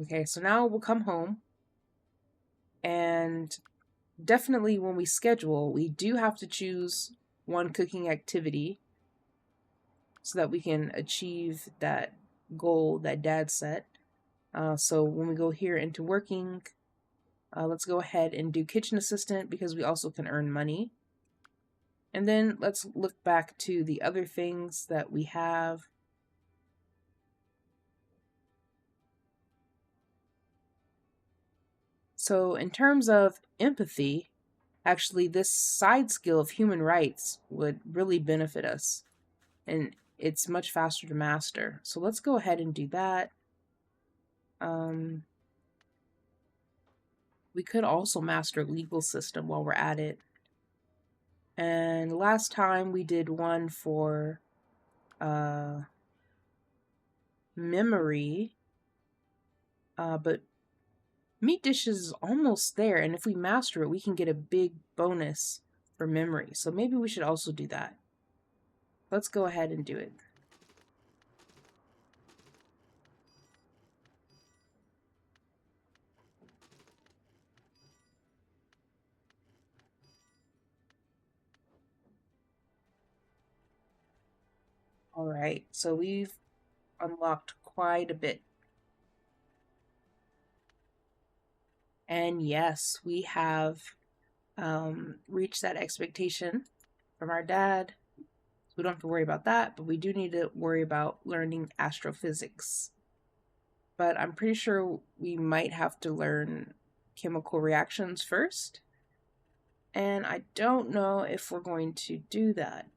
Okay, so now we'll come home. And definitely when we schedule, we do have to choose one cooking activity so that we can achieve that goal that Dad set. So when we go here into working, let's go ahead and do kitchen assistant because we also can earn money. And then let's look back to the other things that we have. So in terms of empathy, actually this side skill of human rights would really benefit us. And it's much faster to master. So let's go ahead and do that. We could also master legal system while we're at it. And last time we did one for memory, but meat dishes is almost there, and if we master it, we can get a big bonus for memory. So maybe we should also do that. Let's go ahead and do it. All right, so we've unlocked quite a bit. And yes, we have reached that expectation from our dad. So we don't have to worry about that, but we do need to worry about learning astrophysics. But I'm pretty sure we might have to learn chemical reactions first. And I don't know if we're going to do that.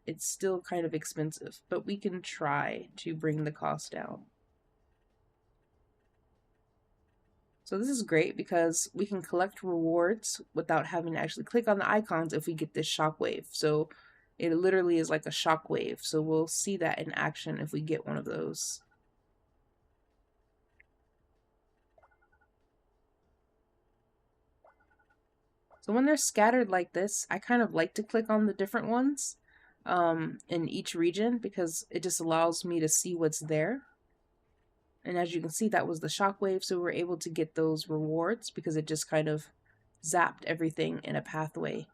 It's still kind of expensive, but we can try to bring the cost down. So this is great because we can collect rewards without having to actually click on the icons if we get this shockwave. So it literally is like a shockwave. So we'll see that in action if we get one of those. So when they're scattered like this, I kind of like to click on the different ones in each region because it just allows me to see what's there. And as you can see, that was the shockwave, so we were able to get those rewards because it just kind of zapped everything in a pathway.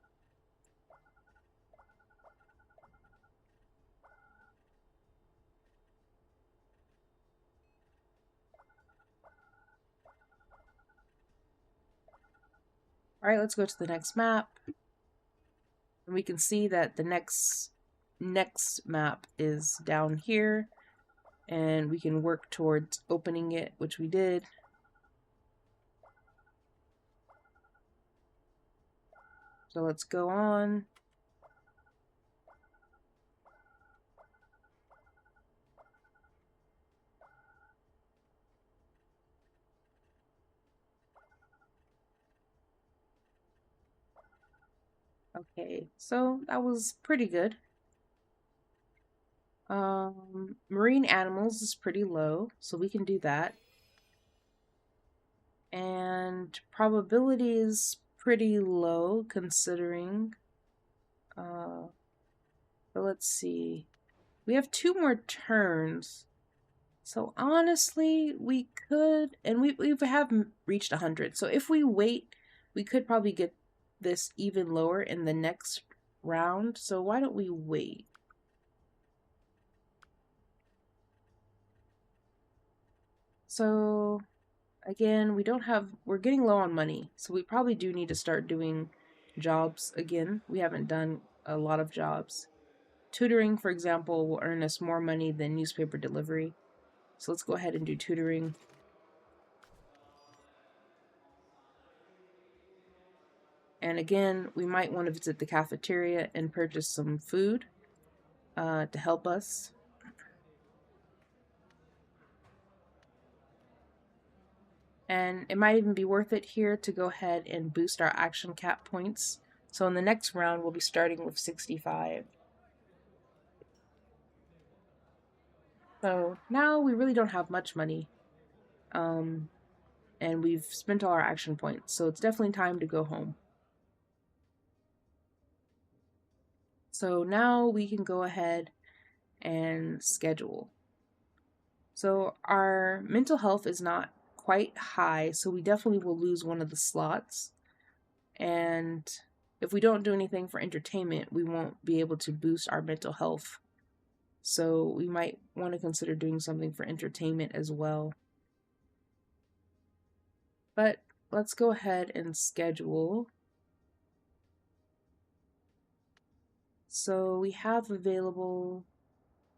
All right, let's go to the next map. And we can see that the next map is down here, and we can work towards opening it, which we did. So let's go on. Okay, so that was pretty good. Marine animals is pretty low, so we can do that. And probability is pretty low considering. But let's see. We have 2 more turns. So honestly, we could, and we have reached 100. So if we wait, we could probably get this even lower in the next round. So why don't we wait? So again, we're getting low on money. So we probably do need to start doing jobs again. We haven't done a lot of jobs. Tutoring, for example, will earn us more money than newspaper delivery. So let's go ahead and do tutoring. And again, we might want to visit the cafeteria and purchase some food to help us. And it might even be worth it here to go ahead and boost our action cap points. So in the next round, we'll be starting with 65. So now we really don't have much money. And we've spent all our action points. So it's definitely time to go home. So now we can go ahead and schedule. So our mental health is not quite high, so we definitely will lose one of the slots. And if we don't do anything for entertainment, we won't be able to boost our mental health. So we might want to consider doing something for entertainment as well. But let's go ahead and schedule. So we have available,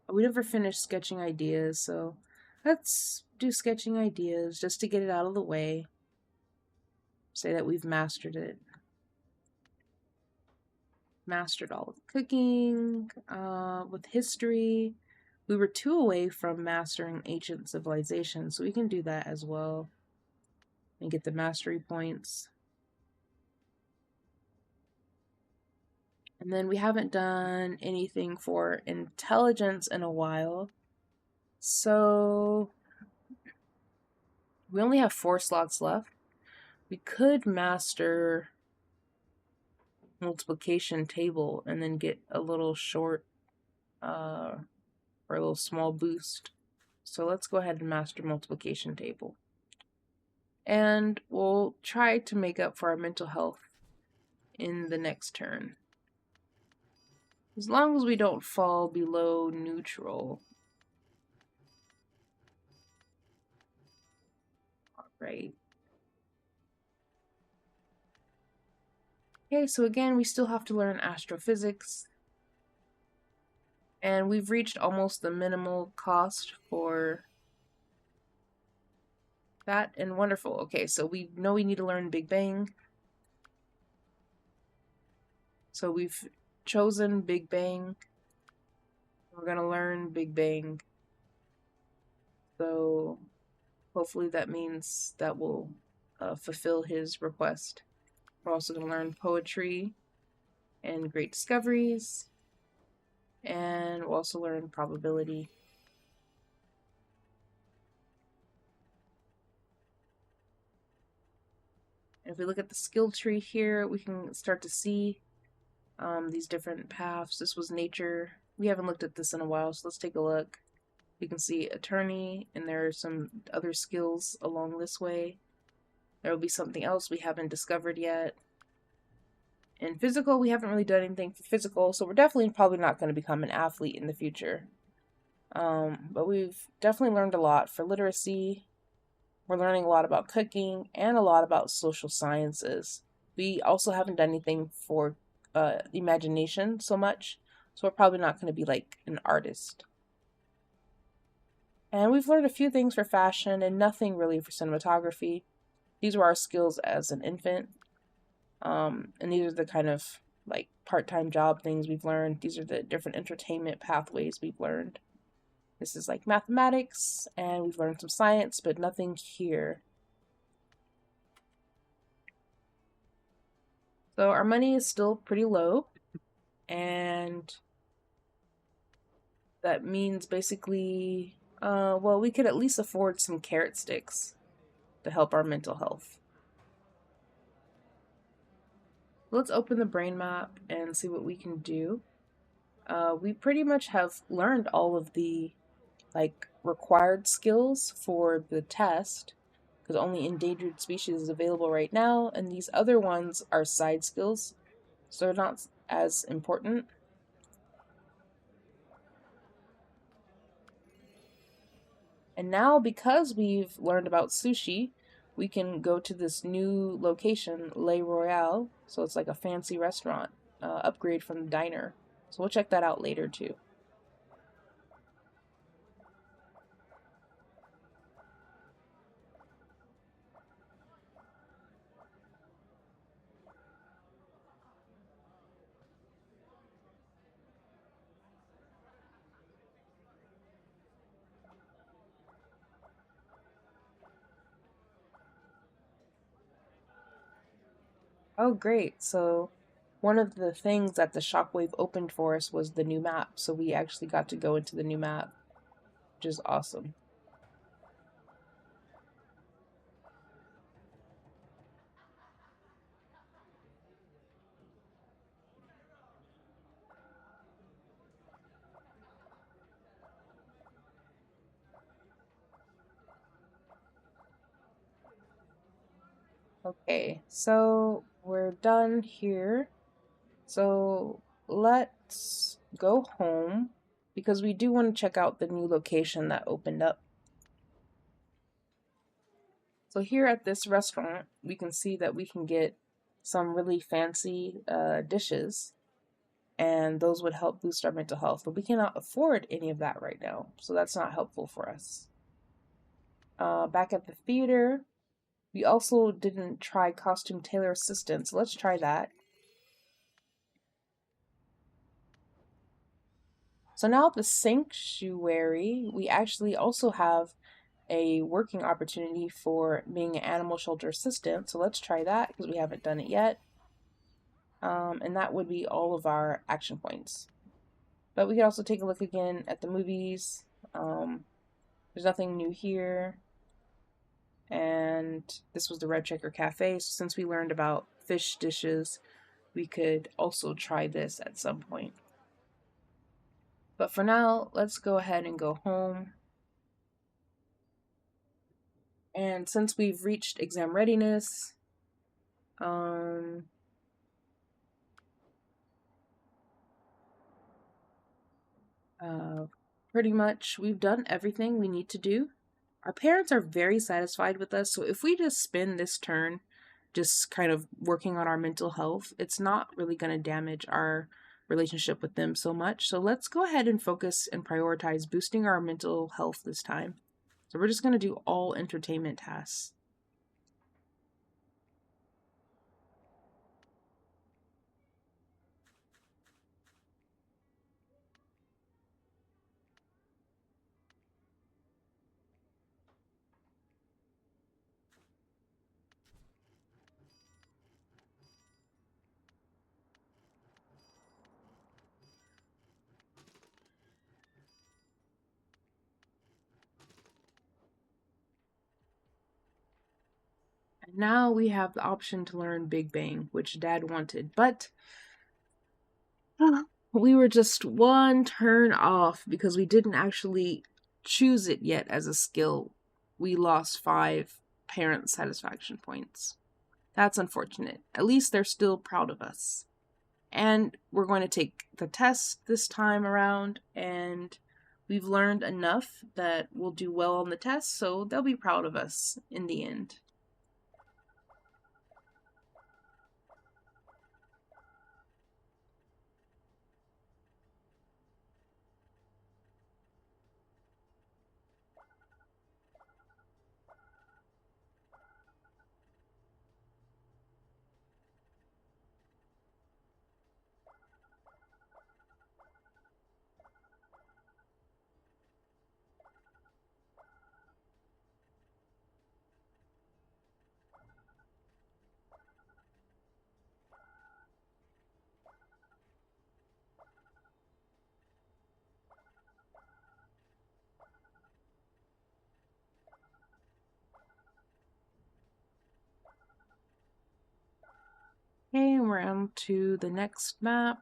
we never finished sketching ideas, so let's do sketching ideas just to get it out of the way. Say that we've mastered it. Mastered all of cooking. With history, we were 2 away from mastering ancient civilization, so we can do that as well and get the mastery points. And then we haven't done anything for intelligence in a while, so we only have 4 slots left. We could master multiplication table and then get a little short or a little small boost. So let's go ahead and master multiplication table. And we'll try to make up for our mental health in the next turn. As long as we don't fall below neutral. Alright. Okay, so again, we still have to learn astrophysics. And we've reached almost the minimal cost for that, and wonderful. Okay, so we know we need to learn Big Bang. So we've chosen Big Bang. We're going to learn Big Bang. So hopefully that means that will fulfill his request. We're also going to learn poetry and great discoveries. And we'll also learn probability. And if we look at the skill tree here, we can start to see these different paths. This was nature. We haven't looked at this in a while, so let's take a look. You can see attorney, and there are some other skills along this way. There will be something else we haven't discovered yet. In physical, we haven't really done anything for physical, so we're definitely probably not going to become an athlete in the future. But we've definitely learned a lot. For literacy, we're learning a lot about cooking and a lot about social sciences. We also haven't done anything for imagination so much, so we're probably not going to be like an artist. And we've learned a few things for fashion and nothing really for cinematography. These were our skills as an infant. And these are the kind of like part-time job things we've learned. These are the different entertainment pathways we've learned. This is like mathematics, and we've learned some science, but nothing here. So our money is still pretty low, and that means basically, well, we could at least afford some carrot sticks to help our mental health. Let's open the brain map and see what we can do. We pretty much have learned all of the like required skills for the test because only endangered species is available right now, and these other ones are side skills, so they're not as important. And now, because we've learned about sushi, we can go to this new location, Le Royale. So it's like a fancy restaurant, upgrade from the diner. So we'll check that out later too. Oh, great. So one of the things that the shockwave opened for us was the new map. So we actually got to go into the new map, which is awesome. Okay, so we're done here. So let's go home because we do want to check out the new location that opened up. So here at this restaurant, we can see that we can get some really fancy dishes, and those would help boost our mental health. But we cannot afford any of that right now, so that's not helpful for us. Back at the theater, we also didn't try costume tailor assistant, so let's try that. So now at the sanctuary, we actually also have a working opportunity for being an animal shelter assistant. So let's try that because we haven't done it yet. And that would be all of our action points. But we can also take a look again at the movies. There's nothing new here. And this was the Red Checker Cafe. So since we learned about fish dishes, we could also try this at some point. But for now, let's go ahead and go home. And since we've reached exam readiness, um, pretty much we've done everything we need to do. Our parents are very satisfied with us, so if we just spend this turn just kind of working on our mental health, it's not really going to damage our relationship with them so much. So let's go ahead and focus and prioritize boosting our mental health this time. So we're just going to do all entertainment tasks. And now we have the option to learn Big Bang, which Dad wanted, but we were just one turn off because we didn't actually choose it yet as a skill. We lost 5 parent satisfaction points. That's unfortunate. At least they're still proud of us. And we're going to take the test this time around, and we've learned enough that we'll do well on the test, so they'll be proud of us in the end. Okay, and we're on to the next map.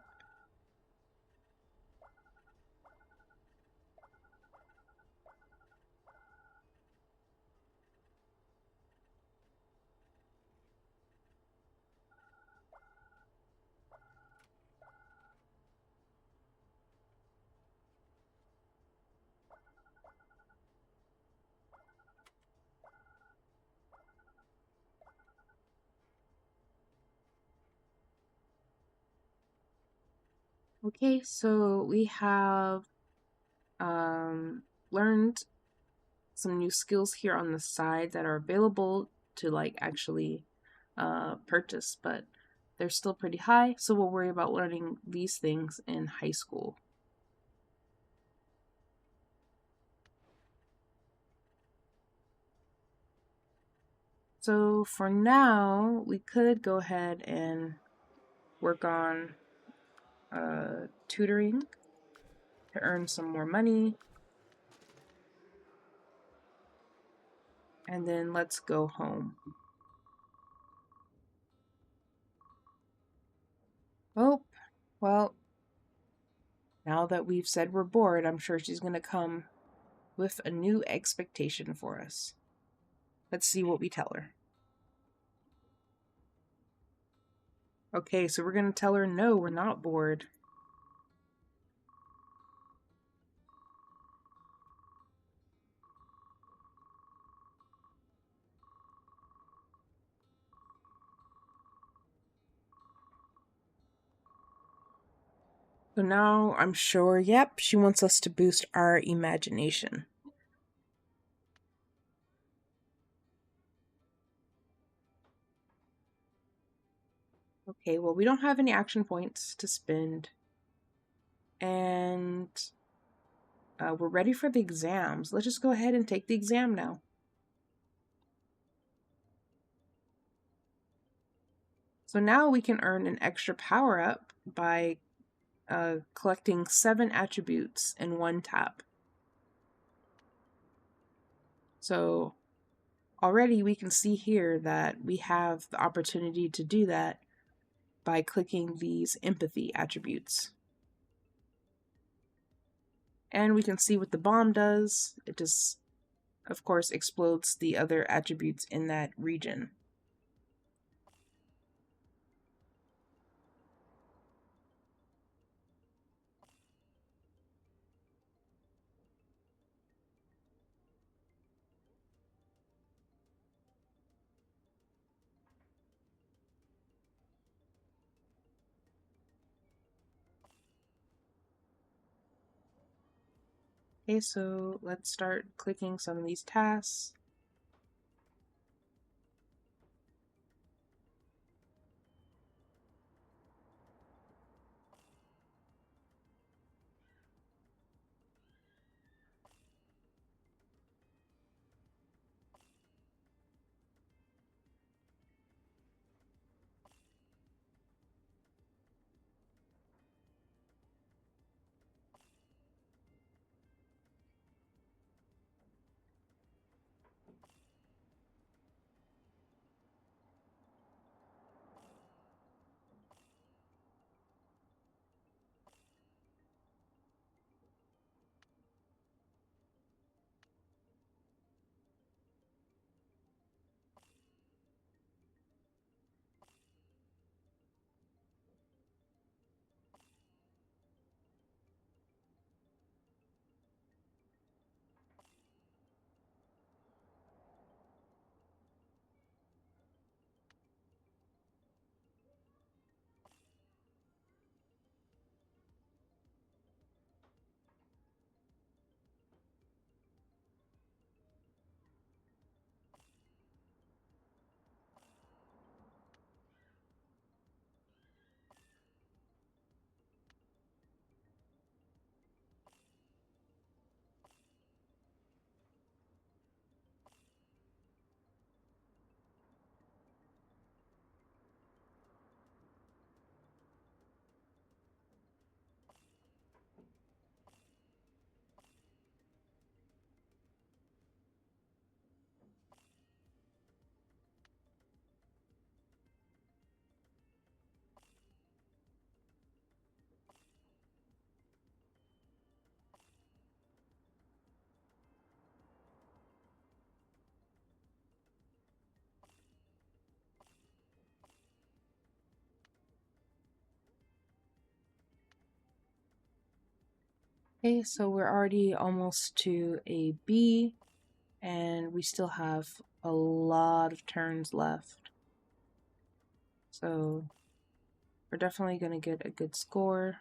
Okay, so we have learned some new skills here on the side that are available to like actually purchase, but they're still pretty high, so we'll worry about learning these things in high school. So for now, we could go ahead and work on tutoring to earn some more money. And then let's go home. Oh, well, now that we've said we're bored, I'm sure she's going to come with a new expectation for us. Let's see what we tell her. Okay, so we're going to tell her no, we're not bored. So now I'm sure, yep, she wants us to boost our imagination. Okay, well, we don't have any action points to spend. And we're ready for the exams. Let's just go ahead and take the exam now. So now we can earn an extra power up by collecting 7 attributes in one tap. So already we can see here that we have the opportunity to do that by clicking these empathy attributes. And we can see what the bomb does. It just, of course, explodes the other attributes in that region. Okay, so let's start clicking some of these tasks. Okay, so we're already almost to a B, and we still have a lot of turns left. So we're definitely going to get a good score.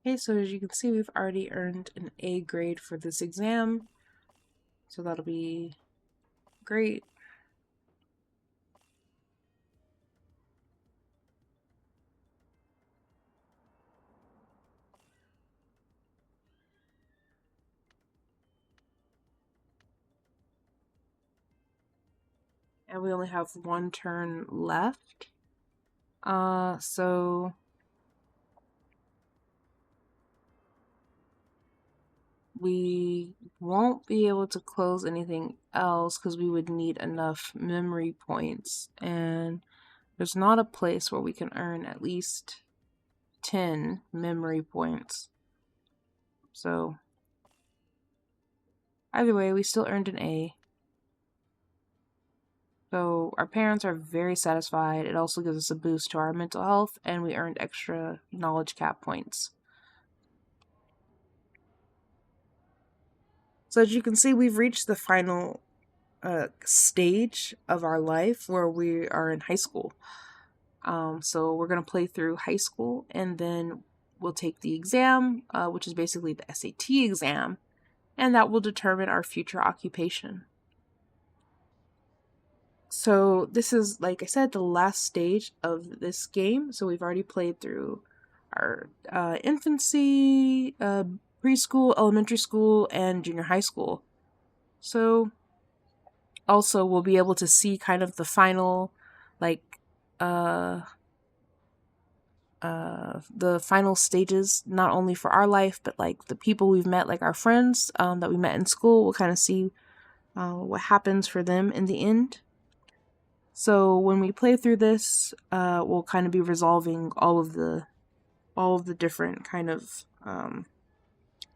Okay, so as you can see, we've already earned an A grade for this exam. So that'll be great. And we only have one turn left. So we won't be able to close anything else because we would need enough memory points. And there's not a place where we can earn at least 10 memory points. So either way, we still earned an A. So our parents are very satisfied. It also gives us a boost to our mental health, and we earned extra knowledge cap points. So as you can see, we've reached the final stage of our life where we are in high school. So we're going to play through high school, and then we'll take the exam, which is basically the SAT exam, and that will determine our future occupation. So this is, like I said, the last stage of this game. So we've already played through our infancy, preschool, elementary school, and junior high school. So also we'll be able to see kind of the final, like, the final stages, not only for our life, but like the people we've met, like our friends that we met in school. We'll kind of see what happens for them in the end. So when we play through this, we'll kind of be resolving all of the different kind of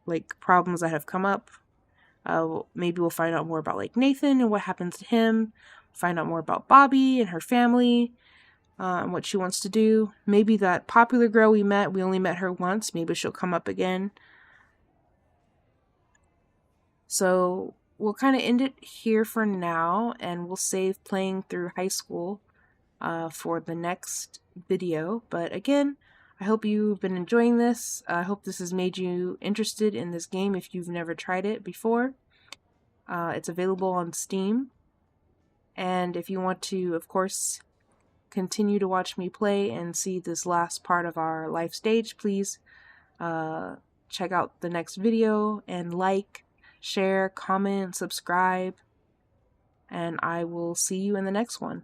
like problems that have come up. Maybe we'll find out more about like Nathan and what happens to him. Find out more about Bobby and her family. And what she wants to do. Maybe that popular girl we only met her once. Maybe she'll come up again. So we'll kind of end it here for now, and we'll save playing through high school for the next video. But again, I hope you've been enjoying this. I hope this has made you interested in this game if you've never tried it before. It's available on Steam. And if you want to, of course, continue to watch me play and see this last part of our life stage, please check out the next video and like, share, comment, subscribe, and I will see you in the next one.